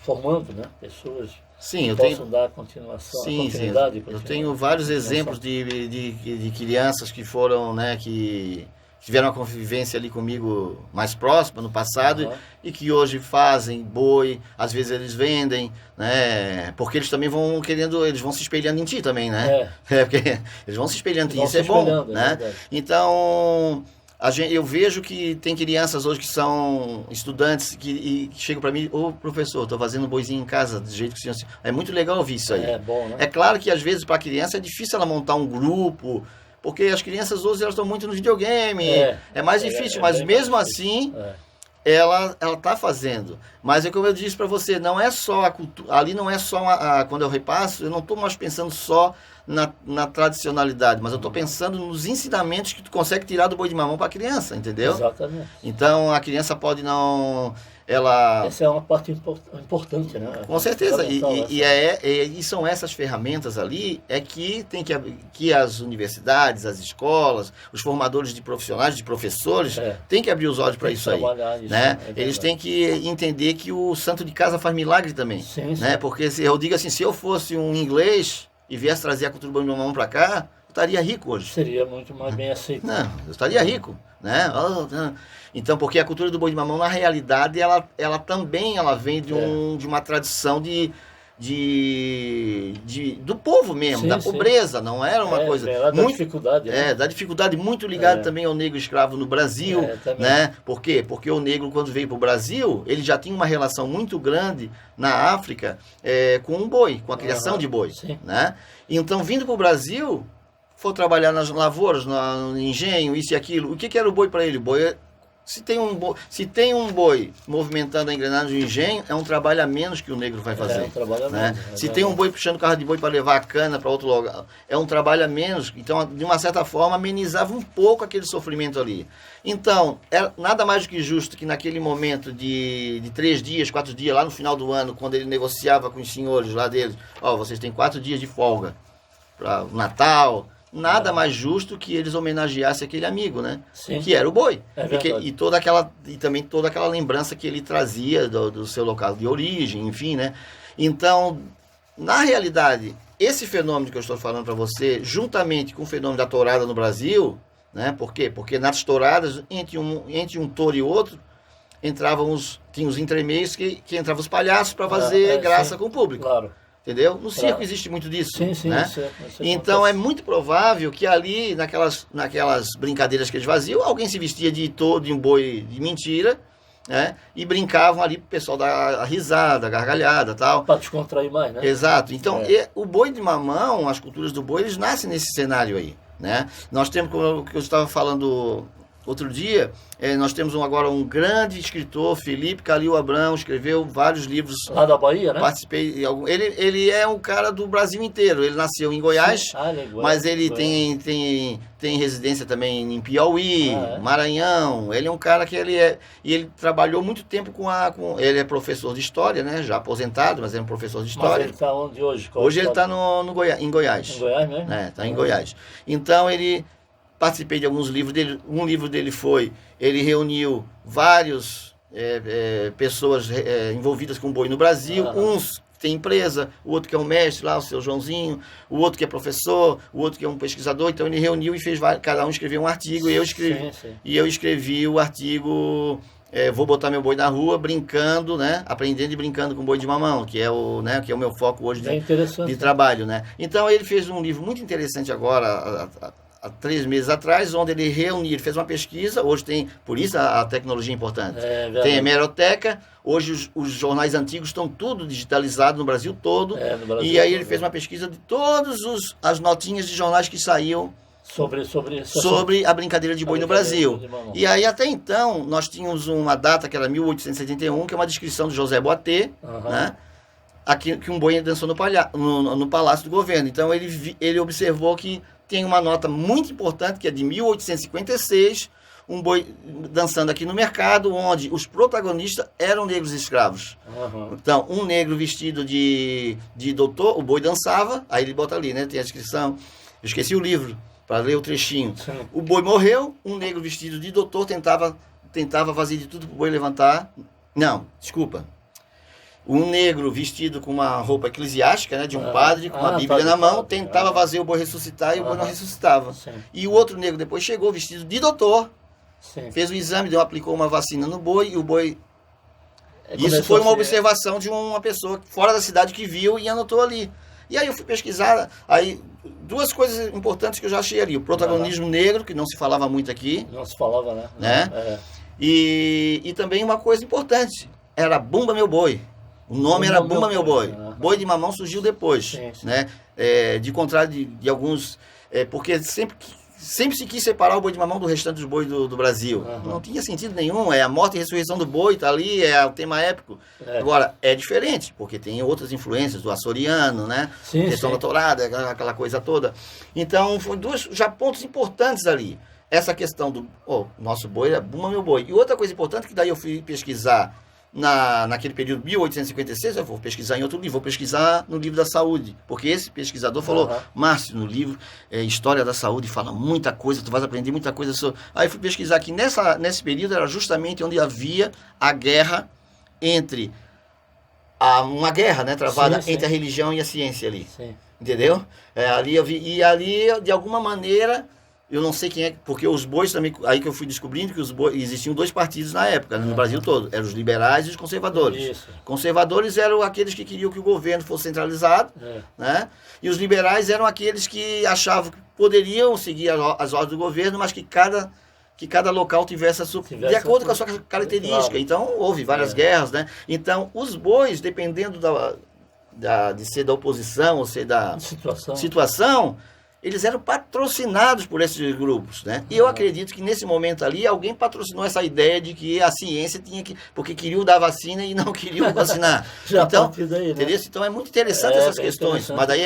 formando, né, pessoas que possam dar continuação, continuidade. Eu tenho vários exemplos de crianças que foram, né, que tiveram uma convivência ali comigo mais próxima no passado e que hoje fazem boi, às vezes eles vendem, né? Porque eles também vão eles vão se espelhando em ti também, né? Porque eles vão se espelhando em ti, isso é bom, né? Então, eu vejo que tem crianças hoje que são estudantes que chegam para mim, professor, estou fazendo um boizinho em casa, do jeito que o senhor... É muito legal ouvir isso aí. É bom, né? É claro que às vezes para a criança é difícil ela montar um grupo, porque as crianças hoje elas estão muito no videogame, é mais difícil, mas mesmo assim ela está fazendo. Mas é como eu disse para você, não é só a cultura, ali não é só quando eu repasso, eu não estou mais pensando só na tradicionalidade, mas eu estou pensando nos ensinamentos que tu consegue tirar do boi de mamão para a criança, entendeu? Exatamente. Então a criança pode não... Essa é uma parte importante, né? Com certeza, e são essas ferramentas ali que as universidades, as escolas, os formadores de profissionais, de professores, têm que abrir os olhos para isso aí. Né? Eles têm que entender que o santo de casa faz milagre também. Sim. Né? Porque eu digo assim, se eu fosse um inglês e viesse trazer a cultura do boi de mamão para cá, eu estaria rico hoje. Seria muito mais bem aceito. Não, eu estaria rico. Né? Então, porque a cultura do boi de mamão, na realidade, ela também vem de uma tradição do povo mesmo, da pobreza, não era uma coisa... Da dificuldade. Da dificuldade muito ligada também ao negro escravo no Brasil, né? Por quê? Porque o negro, quando veio para o Brasil, ele já tinha uma relação muito grande na África com o boi, com a criação de boi, né? Então, vindo para o Brasil, for trabalhar nas lavouras, no engenho, isso e aquilo, o que era o boi para ele? O boi Se tem um boi movimentando a engrenagem do engenho, é um trabalho a menos que o negro vai fazer. É um trabalho a menos. Se tem um boi puxando carro de boi para levar a cana para outro lugar, é um trabalho a menos. Então, de uma certa forma, amenizava um pouco aquele sofrimento ali. Então, é nada mais do que justo que naquele momento de 3 dias, 4 dias, lá no final do ano, quando ele negociava com os senhores lá deles, vocês têm 4 dias de folga para o Natal... Nada mais justo que eles homenageassem aquele amigo, né? Sim. Que era o boi. E também toda aquela lembrança que ele trazia do seu local de origem, enfim, né? Então, na realidade, esse fenômeno que eu estou falando para você, juntamente com o fenômeno da tourada no Brasil, né? Por quê? Porque nas touradas, entre um touro e outro, tinha os entremeios que entravam os palhaços para fazer graça com o público. Claro. Entendeu? No circo existe muito disso. Sim, né? Isso então acontece. é muito provável que ali, naquelas brincadeiras que eles faziam, alguém se vestia de um boi de mentira, né? E brincavam ali pro pessoal dar a risada, a gargalhada e tal. Para descontrair mais, né? Exato. Então, o boi de mamão, as culturas do boi, eles nascem nesse cenário aí, né? Nós temos, como eu estava falando outro dia, nós temos agora um grande escritor, Felipe Calil Abrão, escreveu vários livros. Lá da Bahia, né? Participei. Ele é um cara do Brasil inteiro. Ele nasceu em Goiás, mas ele tem residência também em Piauí, Maranhão. Ele é um cara que ele trabalhou muito tempo ele é professor de história, né? Já aposentado, mas é um professor de história. Mas ele está onde hoje? Hoje ele está em Goiás. Em Goiás mesmo? Está em Goiás. Então participei de alguns livros dele. Um livro dele ele reuniu várias pessoas envolvidas com boi no Brasil. Uns tem empresa, o outro que é um mestre lá, o seu Joãozinho, o outro que é professor, o outro que é um pesquisador. Então ele reuniu e fez cada um escreveu um artigo, e eu escrevi o artigo Vou Botar Meu Boi na Rua, brincando, né? Aprendendo e brincando com boi de mamão, que é o meu foco hoje de trabalho, né? Então ele fez um livro muito interessante agora, há 3 meses atrás, onde ele fez uma pesquisa. Hoje por isso a tecnologia é importante. Tem hemeroteca, hoje os jornais antigos estão tudo digitalizado no Brasil todo, e aí ele fez uma pesquisa de todas as notinhas de jornais que saíam sobre a brincadeira de boi no Brasil. E aí até então, nós tínhamos uma data que era 1871, que é uma descrição de José Boatê, né? Aqui, que um boi dançou no Palácio do Governo. Então ele observou que tem uma nota muito importante, que é de 1856, um boi dançando aqui no mercado, onde os protagonistas eram negros escravos. Então, um negro vestido de doutor, o boi dançava, aí ele bota ali, né? Tem a descrição. Eu esqueci o livro, para ler o trechinho. Sim. O boi morreu, um negro vestido de doutor tentava fazer de tudo para o boi levantar. Não, desculpa. Um negro vestido com uma roupa eclesiástica, né, de um padre, com uma Bíblia na mão, tentava fazer o boi ressuscitar, e o boi não ressuscitava. Sim. E o outro negro depois chegou vestido de doutor, fez o exame, aplicou uma vacina no boi, e o boi... Isso foi uma observação de uma pessoa fora da cidade que viu e anotou ali. E aí eu fui pesquisar, aí 2 coisas importantes que eu já achei ali. O protagonismo negro, que não se falava muito aqui. Não se falava, né? E também uma coisa importante, era Bumba Meu Boi. O nome era Bumba Meu Boi. Boi de mamão surgiu depois, né? De contrário de alguns... porque sempre se quis separar o boi de mamão do restante dos bois do Brasil. Não tinha sentido nenhum. A morte e ressurreição do boi, está ali, é o tema épico. Agora, é diferente, porque tem outras influências do açoriano, né? Questão da tourada, aquela coisa toda. Então, foram já pontos importantes ali. Essa questão do nosso boi é Bumba Meu Boi. E outra coisa importante, que daí eu fui pesquisar naquele período 1856, eu vou pesquisar em outro livro, vou pesquisar no livro da saúde, porque esse pesquisador falou, Márcio, no livro História da Saúde, fala muita coisa, tu vais aprender muita coisa sobre... Aí fui pesquisar que nesse período era justamente onde havia a guerra entre... uma guerra, né, travada entre a religião e a ciência ali. Entendeu? Ali eu vi, e ali, de alguma maneira... Eu não sei quem é, porque os bois também, aí que eu fui descobrindo que existiam 2 partidos na época, no Brasil todo, eram os liberais e os conservadores. Conservadores eram aqueles que queriam que o governo fosse centralizado, né? E os liberais eram aqueles que achavam que poderiam seguir as ordens do governo, mas que cada local tivesse de acordo com a sua característica. Então, houve várias guerras, né? Então, os bois, dependendo de ser da oposição ou ser da situação, eles eram patrocinados por esses grupos, né? E eu acredito que nesse momento ali, alguém patrocinou essa ideia de que a ciência tinha que... Porque queriam dar vacina e não queriam vacinar. Então, daí, né? Então é muito interessante essas questões. Mas daí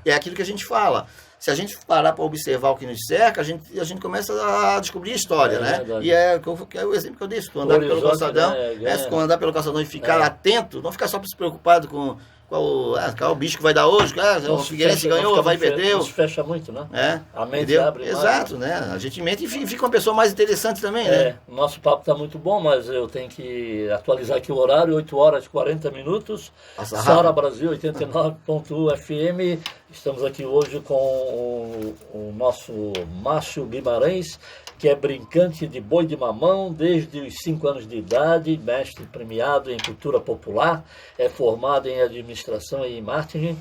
é aquilo que a gente fala. Se a gente parar para observar o que nos cerca, a gente começa a descobrir a história, né? Verdade. E é o exemplo que eu dei. Se tu andar pelo calçadão, se tu andar pelo calçadão e ficar atento, não ficar só preocupado com qual o bicho que vai dar hoje, o Figueirense ganhou, vai perdeu. Isso fecha muito, né? A mente abre mais. Exato, né? A gente mente e fica uma pessoa mais interessante também, né? O nosso papo está muito bom, mas eu tenho que atualizar aqui o horário, 8 horas e 40 minutos. Sara Brasil 89.1 FM. Estamos aqui hoje com o nosso Márcio Guimarães, que é brincante de boi de mamão desde os 5 anos de idade, mestre premiado em cultura popular, é formado em administração e marketing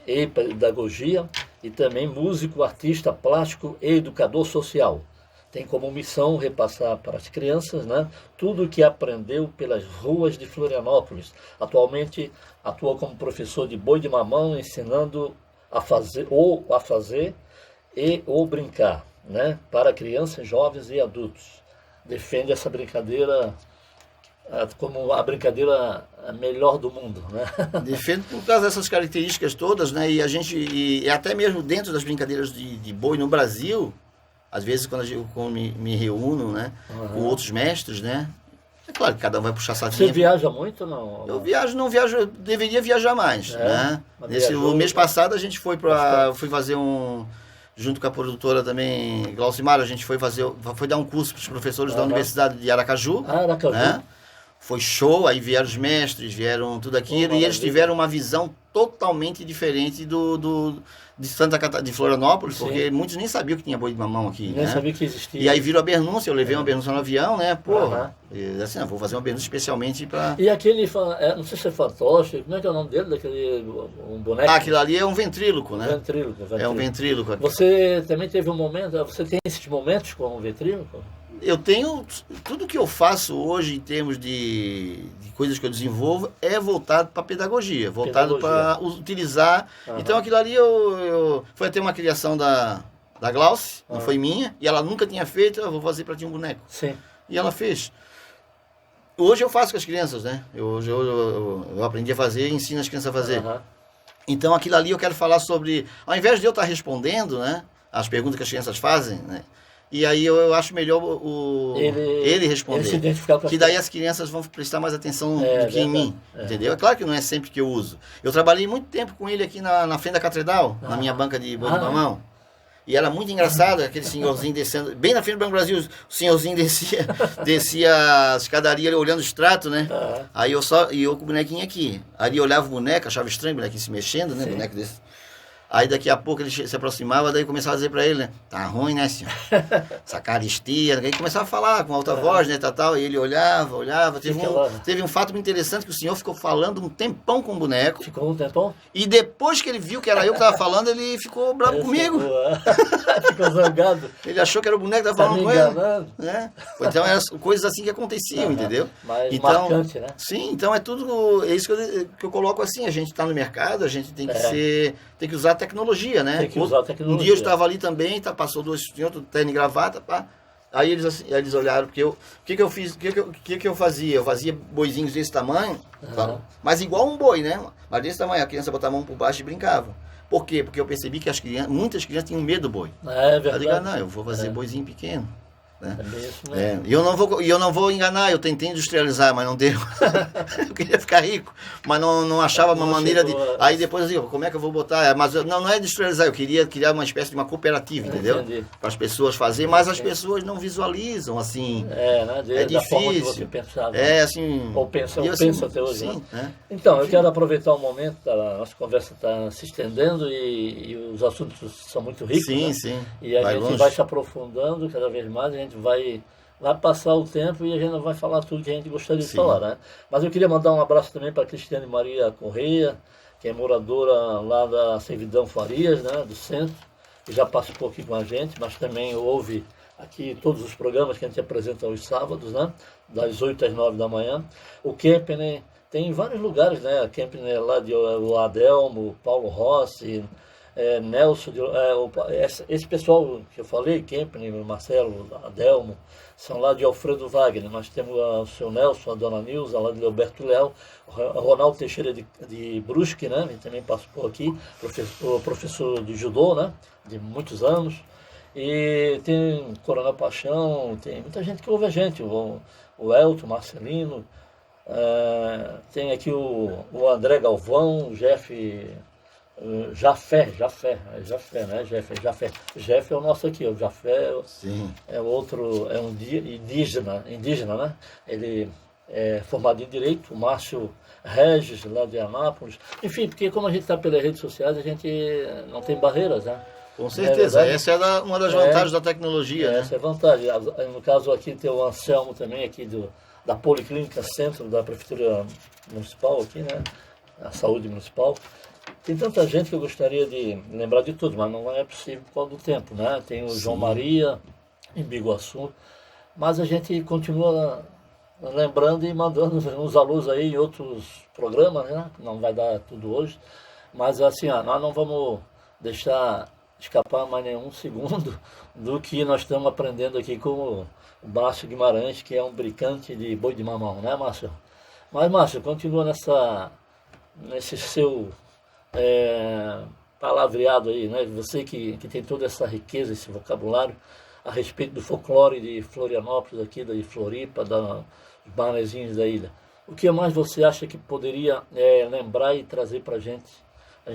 e pedagogia e também músico, artista plástico e educador social. Tem como missão repassar para as crianças, né, tudo o que aprendeu pelas ruas de Florianópolis. Atualmente atua como professor de boi de mamão, ensinando a fazer ou brincar, né, para crianças, jovens e adultos. Defende essa brincadeira como a brincadeira melhor do mundo, né? Defendo por causa dessas características todas, né? E a gente, e até mesmo dentro das brincadeiras de boi no Brasil, às vezes quando eu me reúno, né, com outros mestres, né? É claro que cada um vai puxar sardinha. Você viaja muito ou não? Eu viajo, não viajo, eu deveria viajar mais, né? O mês passado a gente fui fazer junto com a produtora também, Glaucimar, a gente foi dar um curso para os professores da Universidade de Aracaju. Aracaju. Né? Foi show, aí vieram os mestres, vieram tudo aquilo, e eles tiveram uma visão totalmente diferente de Florianópolis, sim, porque muitos nem sabiam que tinha boi de mamão aqui. Nem né? sabia que existia. E aí viram a Bernúncia, eu levei uma Bernúncia no avião, né? Assim, vou fazer uma Bernúncia especialmente para... E aquele, não sei se é fantoche, como é que é o nome dele, daquele boneco? Aquilo ali é um ventríloco, né? Ventríloco. É um ventríloco. Você também teve um momento, você tem esses momentos com o ventríloco? Eu tenho, tudo que eu faço hoje em termos de coisas que eu desenvolvo é voltado para pedagogia, voltado para utilizar. Então aquilo ali foi até uma criação da Glauce, não foi minha, e ela nunca tinha feito, eu vou fazer para ti um boneco. Sim. E ela fez. Hoje eu faço com as crianças, né? Eu aprendi a fazer e ensino as crianças a fazer. Então aquilo ali eu quero falar sobre, ao invés de eu estar respondendo, né, as perguntas que as crianças fazem, né? E aí eu acho melhor ele responder. Ele se identificar com que daí as crianças vão prestar mais atenção do que em mim. Entendeu? É claro que não é sempre que eu uso. Eu trabalhei muito tempo com ele aqui na frente da catedral, na minha banca de boi de mamão. E era muito engraçado, aquele senhorzinho descendo, bem na frente do Banco Brasil, o senhorzinho descia a escadaria olhando o extrato, né? Aí eu com o bonequinho aqui. Aí ele olhava o boneco, achava estranho o bonequinho se mexendo, né? Boneco desse. Aí daqui a pouco ele se aproximava, daí começava a dizer para ele, né? Tá ruim, né, senhor? Essa caristia. Aí começava a falar com alta voz, né, tal. E ele olhava. Teve um fato muito interessante que o senhor ficou falando um tempão com o boneco. Ficou um tempão? E depois que ele viu que era eu que estava falando, ele ficou bravo comigo. Ficou zangado. Ele achou que era o boneco que estava falando com ele. Né? Então eram coisas assim que aconteciam, entendeu? Mas então, marcante, né? Sim, então é tudo... É isso que eu coloco assim, a gente está no mercado, a gente tem que tem que usar a tecnologia, né? Tem que usar a tecnologia. Um dia eu estava ali também, passou dois senhores, terno e gravata, pá. Aí eles olharam, porque o que eu fiz, o que eu fazia? Eu fazia boizinhos desse tamanho, mas igual um boi, né? Mas desse tamanho, a criança botava a mão por baixo e brincava. Por quê? Porque eu percebi que muitas crianças tinham medo do boi. É verdade. Eu digo, não, eu vou fazer boizinho pequeno. Né? É e eu não vou enganar, eu tentei industrializar, mas não deu. Eu queria ficar rico, mas não achava uma maneira de... Aí depois eu digo, como é que eu vou botar? Mas não é industrializar, eu queria criar uma espécie de uma cooperativa, entendeu? Para as pessoas fazerem, mas as pessoas não visualizam, assim... É difícil. Da forma que você pensava. Assim... Ou pensa até hoje, sim, né? Então, eu quero aproveitar o momento, a nossa conversa está se estendendo e os assuntos são muito ricos, sim, né? Sim. E a gente vai se aprofundando cada vez mais, a gente vai passar o tempo e a gente não vai falar tudo que a gente gostaria de falar, né? Mas eu queria mandar um abraço também para a Cristiane Maria Correia, que é moradora lá da Servidão Farias, né, do centro, que já participou aqui com a gente, mas também ouve aqui todos os programas que a gente apresenta aos sábados, né, das 8 às 9 da manhã. O Kempner tem em vários lugares, né? A Kempner lá de o Adelmo, Paulo Rossi, Nelson, esse pessoal que eu falei, Kempner, Marcelo, Adelmo, são lá de Alfredo Wagner. Nós temos o seu Nelson, a dona Nilza, lá de Leoberto Leal, o Ronaldo Teixeira de Brusque, né? Ele também participou aqui, professor de judô, né? De muitos anos. E tem Coronel Paixão, tem muita gente que ouve a gente, o Elton, Marcelino, Tem aqui o André Galvão, o Jafé, né? Jeff é o nosso aqui, o Jafé Sim. é outro, é um indígena, né? Ele é formado em Direito, o Márcio Regis, lá de Anápolis. Enfim, porque como a gente está pelas redes sociais, a gente não tem barreiras, né? Com certeza, essa é uma das vantagens da tecnologia. Né? Essa é a vantagem. No caso aqui tem o Anselmo também, aqui da Policlínica Centro da Prefeitura Municipal, aqui, né? A Saúde Municipal. Tem tanta gente que eu gostaria de lembrar de tudo, mas não é possível por causa do tempo, né? Tem o João Maria, em Biguaçu, mas a gente continua lembrando e mandando uns alôs aí em outros programas, né? Não vai dar tudo hoje, mas assim, nós não vamos deixar escapar mais nenhum segundo do que nós estamos aprendendo aqui com o Márcio Guimarães, que é um brincante de boi de mamão, né, Márcio? Mas, Márcio, continua nesse seu palavreado aí, né? Você que tem toda essa riqueza, esse vocabulário a respeito do folclore de Florianópolis, aqui de Floripa, dos manezinhos da ilha. O que mais você acha que poderia lembrar e trazer para a gente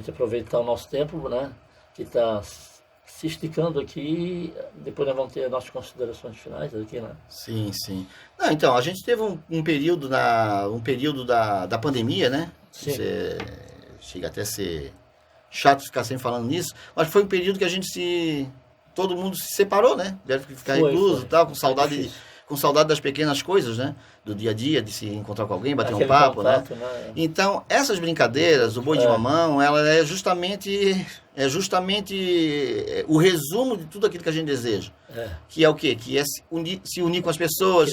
aproveitar o nosso tempo, né? Que está se esticando aqui, depois nós vamos ter as nossas considerações finais aqui, né? Sim, sim. Não, então, a gente teve um período da pandemia, né? Sim. Chega até a ser chato ficar sempre falando nisso, mas foi um período que todo mundo se separou, né? Deve ficar recluso e tal, com saudade das pequenas coisas, né? Do dia a dia, de se encontrar com alguém, bater um papo, contato, né? Então, essas brincadeiras, o boi de mamão, ela é justamente o resumo de tudo aquilo que a gente deseja. Que é o quê? Que é se unir com as pessoas,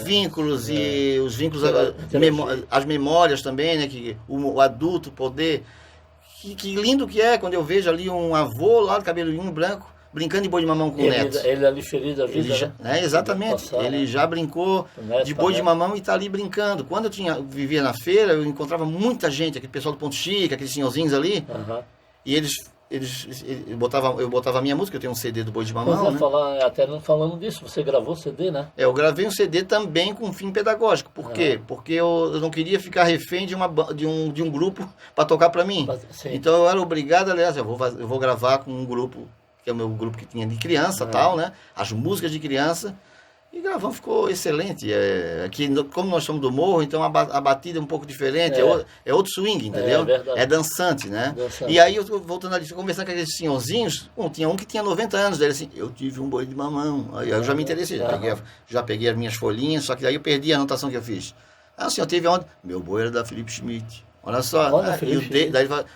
vínculos e os vínculos, as memórias também, né? Que o adulto poder... Que lindo que é quando eu vejo ali um avô lá de cabelinho branco, brincando de boi de mamão com o neto. Ele ali feliz da vida, né? Exatamente. Ele já brincou de boi de mamão e está ali brincando. Quando eu vivia na feira, eu encontrava muita gente, aquele pessoal do Ponto Chique, aqueles senhorzinhos ali, e eu botava a minha música, eu tenho um CD do boi de mamão, né? Até não falando disso, você gravou CD, né? Eu gravei um CD também com fim pedagógico. Por quê? Porque eu não queria ficar refém de um grupo para tocar para mim. Então eu era obrigado, aliás, eu vou gravar com um grupo, que é o meu grupo que tinha de criança, tal, né? As músicas de criança. E gravamos, ficou excelente. Aqui, como nós somos do morro, então a batida é um pouco diferente, é outro swing, entendeu? É dançante, né? E aí, voltando ali, conversando com aqueles senhorzinhos, tinha um que tinha 90 anos, dele assim, eu tive um boi de mamão. Aí eu já me interessei, já peguei as minhas folhinhas, só que aí eu perdi a anotação que eu fiz. O senhor teve onde? Meu boi era da Felipe Schmidt. Olha só,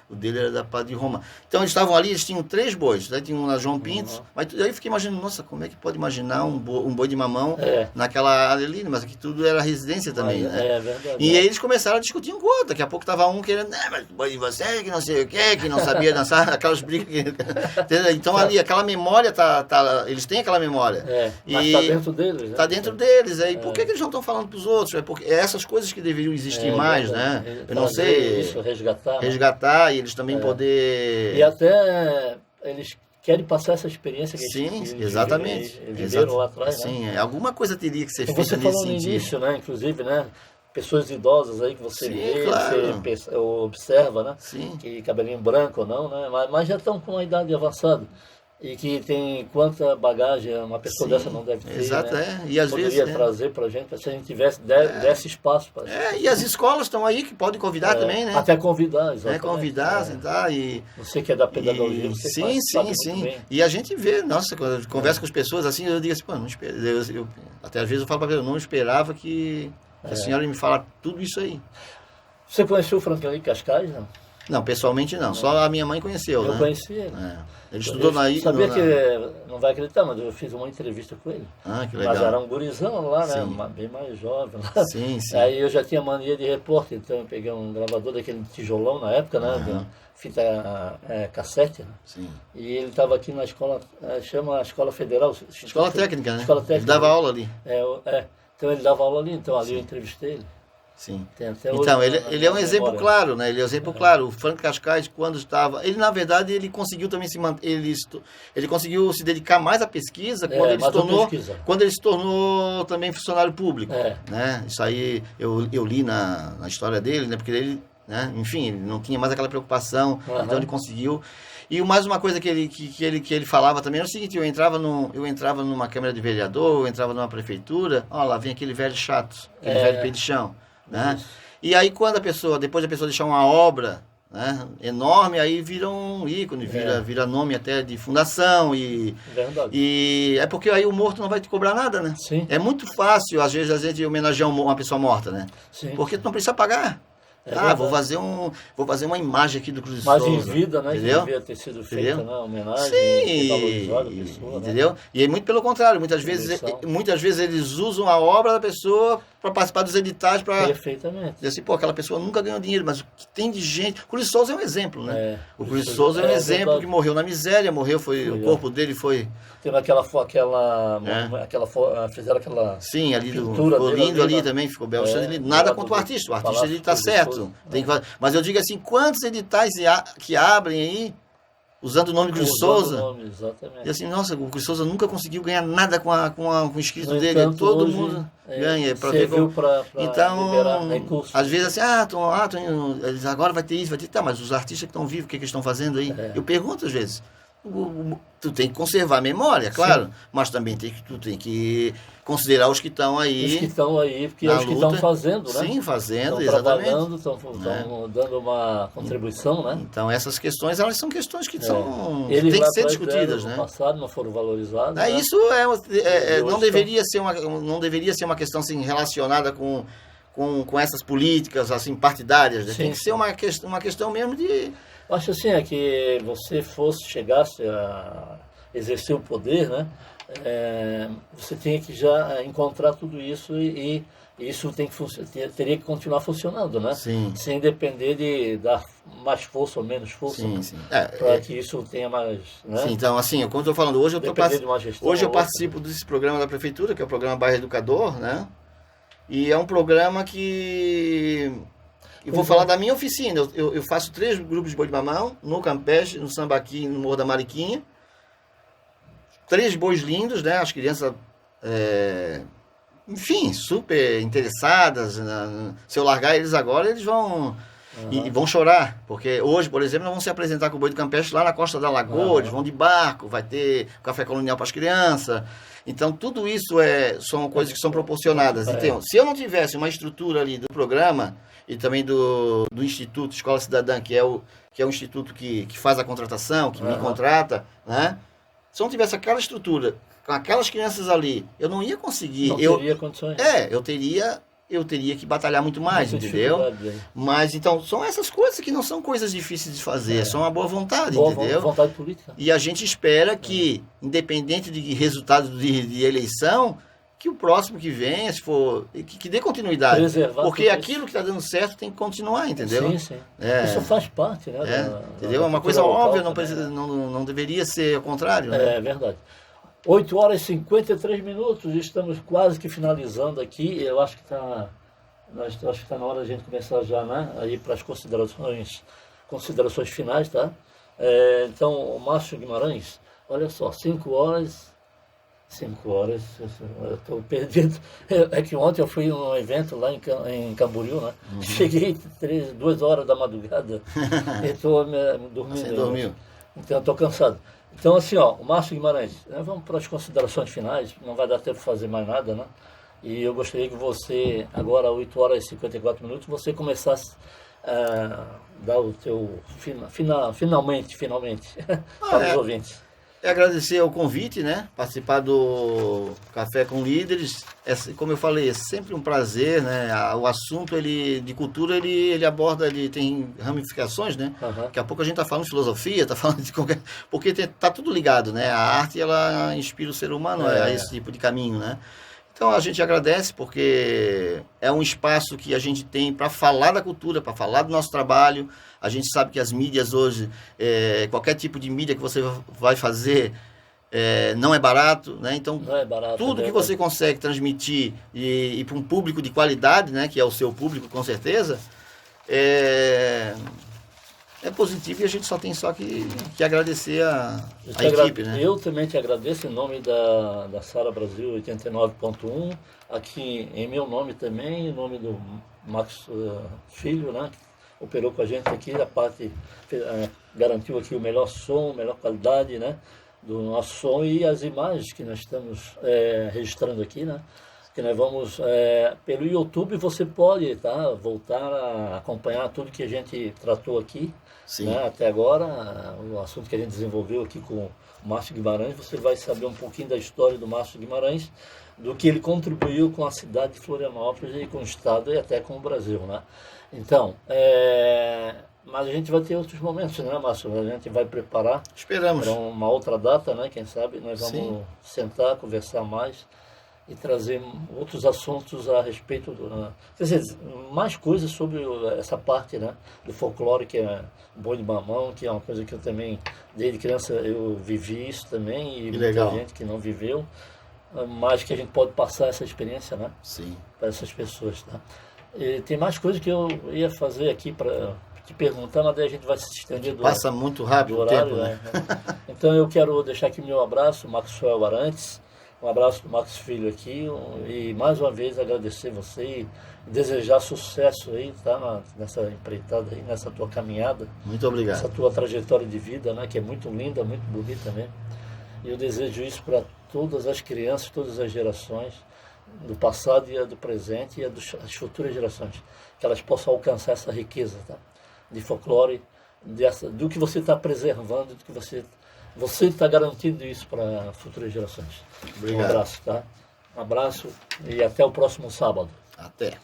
o dele era da Padre Roma. Então eles estavam ali, eles tinham 3 bois, daí tinha um na João Pinto, mas aí eu fiquei imaginando, nossa, como é que pode imaginar um boi de mamão naquela área ali, mas aqui tudo era residência também, né? É verdade. E aí eles começaram a discutir um com o outro, daqui a pouco tava um querendo, mas o boi de você, que não sei o quê, que não sabia dançar, aquelas brigas. Então ali, aquela memória, eles têm aquela memória. Mas está dentro deles, né? Está dentro deles, aí por que eles não estão falando para os outros? É porque essas coisas que deveriam existir mais, né? Eu não sei. Isso, resgatar e eles também poder... E até eles querem passar essa experiência que eles exatamente. Viveram lá atrás, sim, né? Alguma coisa teria que ser feita nesse sentido. Você falou no início, né? Inclusive, né? Pessoas idosas aí que você vê, claro. Você observa, né? Sim. Que cabelinho branco ou não, né? Mas já estão com uma idade avançada. E que tem quanta bagagem uma pessoa dessa não deve ter, exato, né? E às poderia vezes trazer para a gente, se a gente desse espaço para e as escolas estão aí que podem convidar também, né? Até convidar, exatamente. Convidar, sentar e... Você que é da pedagogia, você sim. E a gente vê, nossa, quando eu converso com as pessoas assim, eu digo assim, pô, não espero, até às vezes eu falo para ela, eu não esperava que a senhora me falasse tudo isso aí. Você conheceu o Franklin Cascais, não? Não, pessoalmente não. Só a minha mãe conheceu, né? Eu conheci ele. Ele estudou na ilha. Sabia que, não vai acreditar, mas eu fiz uma entrevista com ele. Que legal. Mas era um gurizão lá, né? Bem mais jovem lá. Sim. Aí eu já tinha mania de repórter, então eu peguei um gravador daquele tijolão na época, né? Fita cassete, né? Sim. E ele estava aqui na escola, chama Escola Federal. Escola Técnica, né? Escola Técnica. Ele dava aula ali. Então ele dava aula ali, então ali eu entrevistei ele. Sim. Hoje Então, ele é um exemplo claro, né? Ele é um exemplo claro. O Franco Cascais, quando estava... Ele, na verdade, ele conseguiu também se manter... Ele conseguiu se dedicar mais à pesquisa quando ele se tornou também funcionário público. Né? Isso aí eu li na história dele, né? Porque ele, né? Enfim, ele não tinha mais aquela preocupação, então ele conseguiu... E mais uma coisa que ele falava também era o seguinte: eu entrava numa Câmara de Vereador, eu entrava numa prefeitura, ó, lá vem aquele velho chato, aquele velho pé de chão, né? E aí quando depois a pessoa deixar uma obra, né, enorme, aí vira um ícone, vira nome até de fundação e é porque aí o morto não vai te cobrar nada, né? Sim. É muito fácil, às vezes, a gente homenagear uma pessoa morta, né? Sim. Porque tu não precisa pagar. Vou fazer uma imagem aqui do Cruz de Souza. Mas em vida, né? Entendeu? Que devia ter sido feita, né? Homenagem. Sim, Valorizada a pessoa, entendeu? Né? E é muito pelo contrário. Muitas vezes eles usam a obra da pessoa para participar dos editais. Perfeitamente. Dizer assim, pô, aquela pessoa nunca ganhou dinheiro, mas o que tem de gente... O Cruz de Souza é um exemplo, né? O Cruz de Souza é um exemplo que morreu na miséria, o corpo dele foi... Teve fizeram aquela... Sim, ali ficou lindo ali também, ficou belo. Nada contra o artista ele está certo. Mas eu digo assim, quantos editais que abrem aí, usando o nome Cruz de Souza? Exatamente. E assim, nossa, o Cruz de Souza nunca conseguiu ganhar nada com o escrito dele. Todo mundo ganha. Então, às vezes assim, eles agora vai ter isso, vai ter... Tá, mas os artistas que estão vivos, o que eles estão fazendo aí? Eu pergunto às vezes. Tu tem que conservar a memória, claro, sim, mas também tu tem que considerar os que estão aí. Os que estão aí, porque é os que estão fazendo, né? Sim, fazendo, estão exatamente. Trabalhando, estão dando uma contribuição, né? Então, essas questões, elas são questões que têm que ser discutidas, né? No passado não foram valorizadas. Né? Isso não deveria ser uma questão assim, relacionada com essas políticas assim, partidárias. Né? Tem que ser uma questão mesmo de... Acho assim, que você chegasse a exercer o poder, né? Você tinha que já encontrar tudo isso e isso teria que continuar funcionando, né? Sim. Sem depender de dar mais força ou menos força. Sim. Para que isso tenha mais... Né? Sim, então assim, como eu estou falando, hoje eu participo desse programa da Prefeitura, que é o programa Bairro Educador, né? E é um programa que... Eu vou falar da minha oficina. Eu faço 3 grupos de boi de mamão, no Campeche, no Sambaqui e no Morro da Mariquinha. 3 bois lindos, né? As crianças, enfim, super interessadas. Se eu largar eles agora, eles vão... E vão chorar. Porque hoje, por exemplo, nós vamos se apresentar com o boi do Campeche lá na Costa da Lagoa. Eles vão de barco, vai ter café colonial para as crianças. Então, tudo isso são coisas que são proporcionadas. Então, se eu não tivesse uma estrutura ali do programa... E também do Instituto Escola Cidadã, que é o instituto que faz a contratação, que me contrata, né? Se eu não tivesse aquela estrutura, com aquelas crianças ali, eu não ia conseguir. Não teria condições. Eu teria que batalhar muito mais, entendeu? Mas, então, são essas coisas que não são coisas difíceis de fazer, é só uma boa vontade, entendeu? Vontade política. E a gente espera que, independente de resultado de eleição... que o próximo que venha, se for, que dê continuidade. Preservar, porque aquilo que está dando certo tem que continuar, entendeu? Sim. Isso faz parte, né? Entendeu? É uma coisa óbvia, não deveria ser o contrário. Né? É verdade. 8 horas e 53 minutos, estamos quase que finalizando aqui. Eu acho que está na hora da gente começar já, né? Aí para as considerações finais, tá? Então, o Márcio Guimarães, olha só, 5 horas, eu estou perdido. É que ontem eu fui num evento lá em Camboriú, né? Cheguei 2 horas da madrugada e estou dormindo. Você dormiu? Então, estou cansado. Então, assim, o Márcio Guimarães, vamos para as considerações finais, não vai dar tempo de fazer mais nada, né? E eu gostaria que você, agora, 8 horas e 54 minutos, você começasse a dar o teu finalmente, para os ouvintes. Agradecer ao convite, né? Participar do Café com Líderes. Como eu falei, é sempre um prazer, né? O assunto de cultura, ele aborda, ele tem ramificações, né? Daqui a pouco a gente está falando de filosofia, está falando de qualquer... Porque está tudo ligado, né? A arte, ela inspira o ser humano a esse tipo de caminho, né? Então a gente agradece porque é um espaço que a gente tem para falar da cultura, para falar do nosso trabalho. A gente sabe que as mídias hoje, qualquer tipo de mídia que você vai fazer, não é barato, né? Então, Não é barato, tudo que você consegue transmitir e para um público de qualidade, né? Que é o seu público, com certeza, é positivo, e a gente só tem que agradecer a equipe, né? Eu também te agradeço em nome da Sara Brasil 89.1, aqui em meu nome também, em nome do Max Filho, né? Que operou com a gente aqui, a parte garantiu aqui o melhor som, melhor qualidade, né? Do nosso som, e as imagens que nós estamos registrando aqui, né? Que nós vamos, pelo YouTube você pode voltar a acompanhar tudo que a gente tratou aqui, né, até agora, o assunto que a gente desenvolveu aqui com o Márcio Guimarães. Você vai saber um pouquinho da história do Márcio Guimarães, do que ele contribuiu com a cidade de Florianópolis e com o estado e até com o Brasil, né? Então, mas a gente vai ter outros momentos, né, Márcio? A gente vai preparar. Esperamos. Para uma outra data, né? Quem sabe nós vamos sentar, conversar mais e trazer outros assuntos a respeito quer dizer, mais coisas sobre essa parte, né, do folclore, que é boi de mamão, que é uma coisa que eu também, desde criança, eu vivi isso também, e muita gente que não viveu, mas que a gente pode passar essa experiência, né, para essas pessoas, tá? E tem mais coisas que eu ia fazer aqui para te perguntar, mas daí a gente vai se estender passa muito rápido do horário, o tempo, né? Então eu quero deixar aqui meu abraço, Maxwell Arantes. Um abraço do Max Filho aqui, e mais uma vez agradecer você e desejar sucesso aí, tá? Nessa empreitada aí, nessa tua caminhada. Muito obrigado. Essa tua trajetória de vida, né? Que é muito linda, muito bonita mesmo. E eu desejo isso para todas as crianças, todas as gerações, do passado e a do presente, e as futuras gerações, que elas possam alcançar essa riqueza, tá? De folclore, do que você está preservando, do que você está garantindo isso para futuras gerações. Obrigado. Um abraço, tá? Um abraço e até o próximo sábado. Até.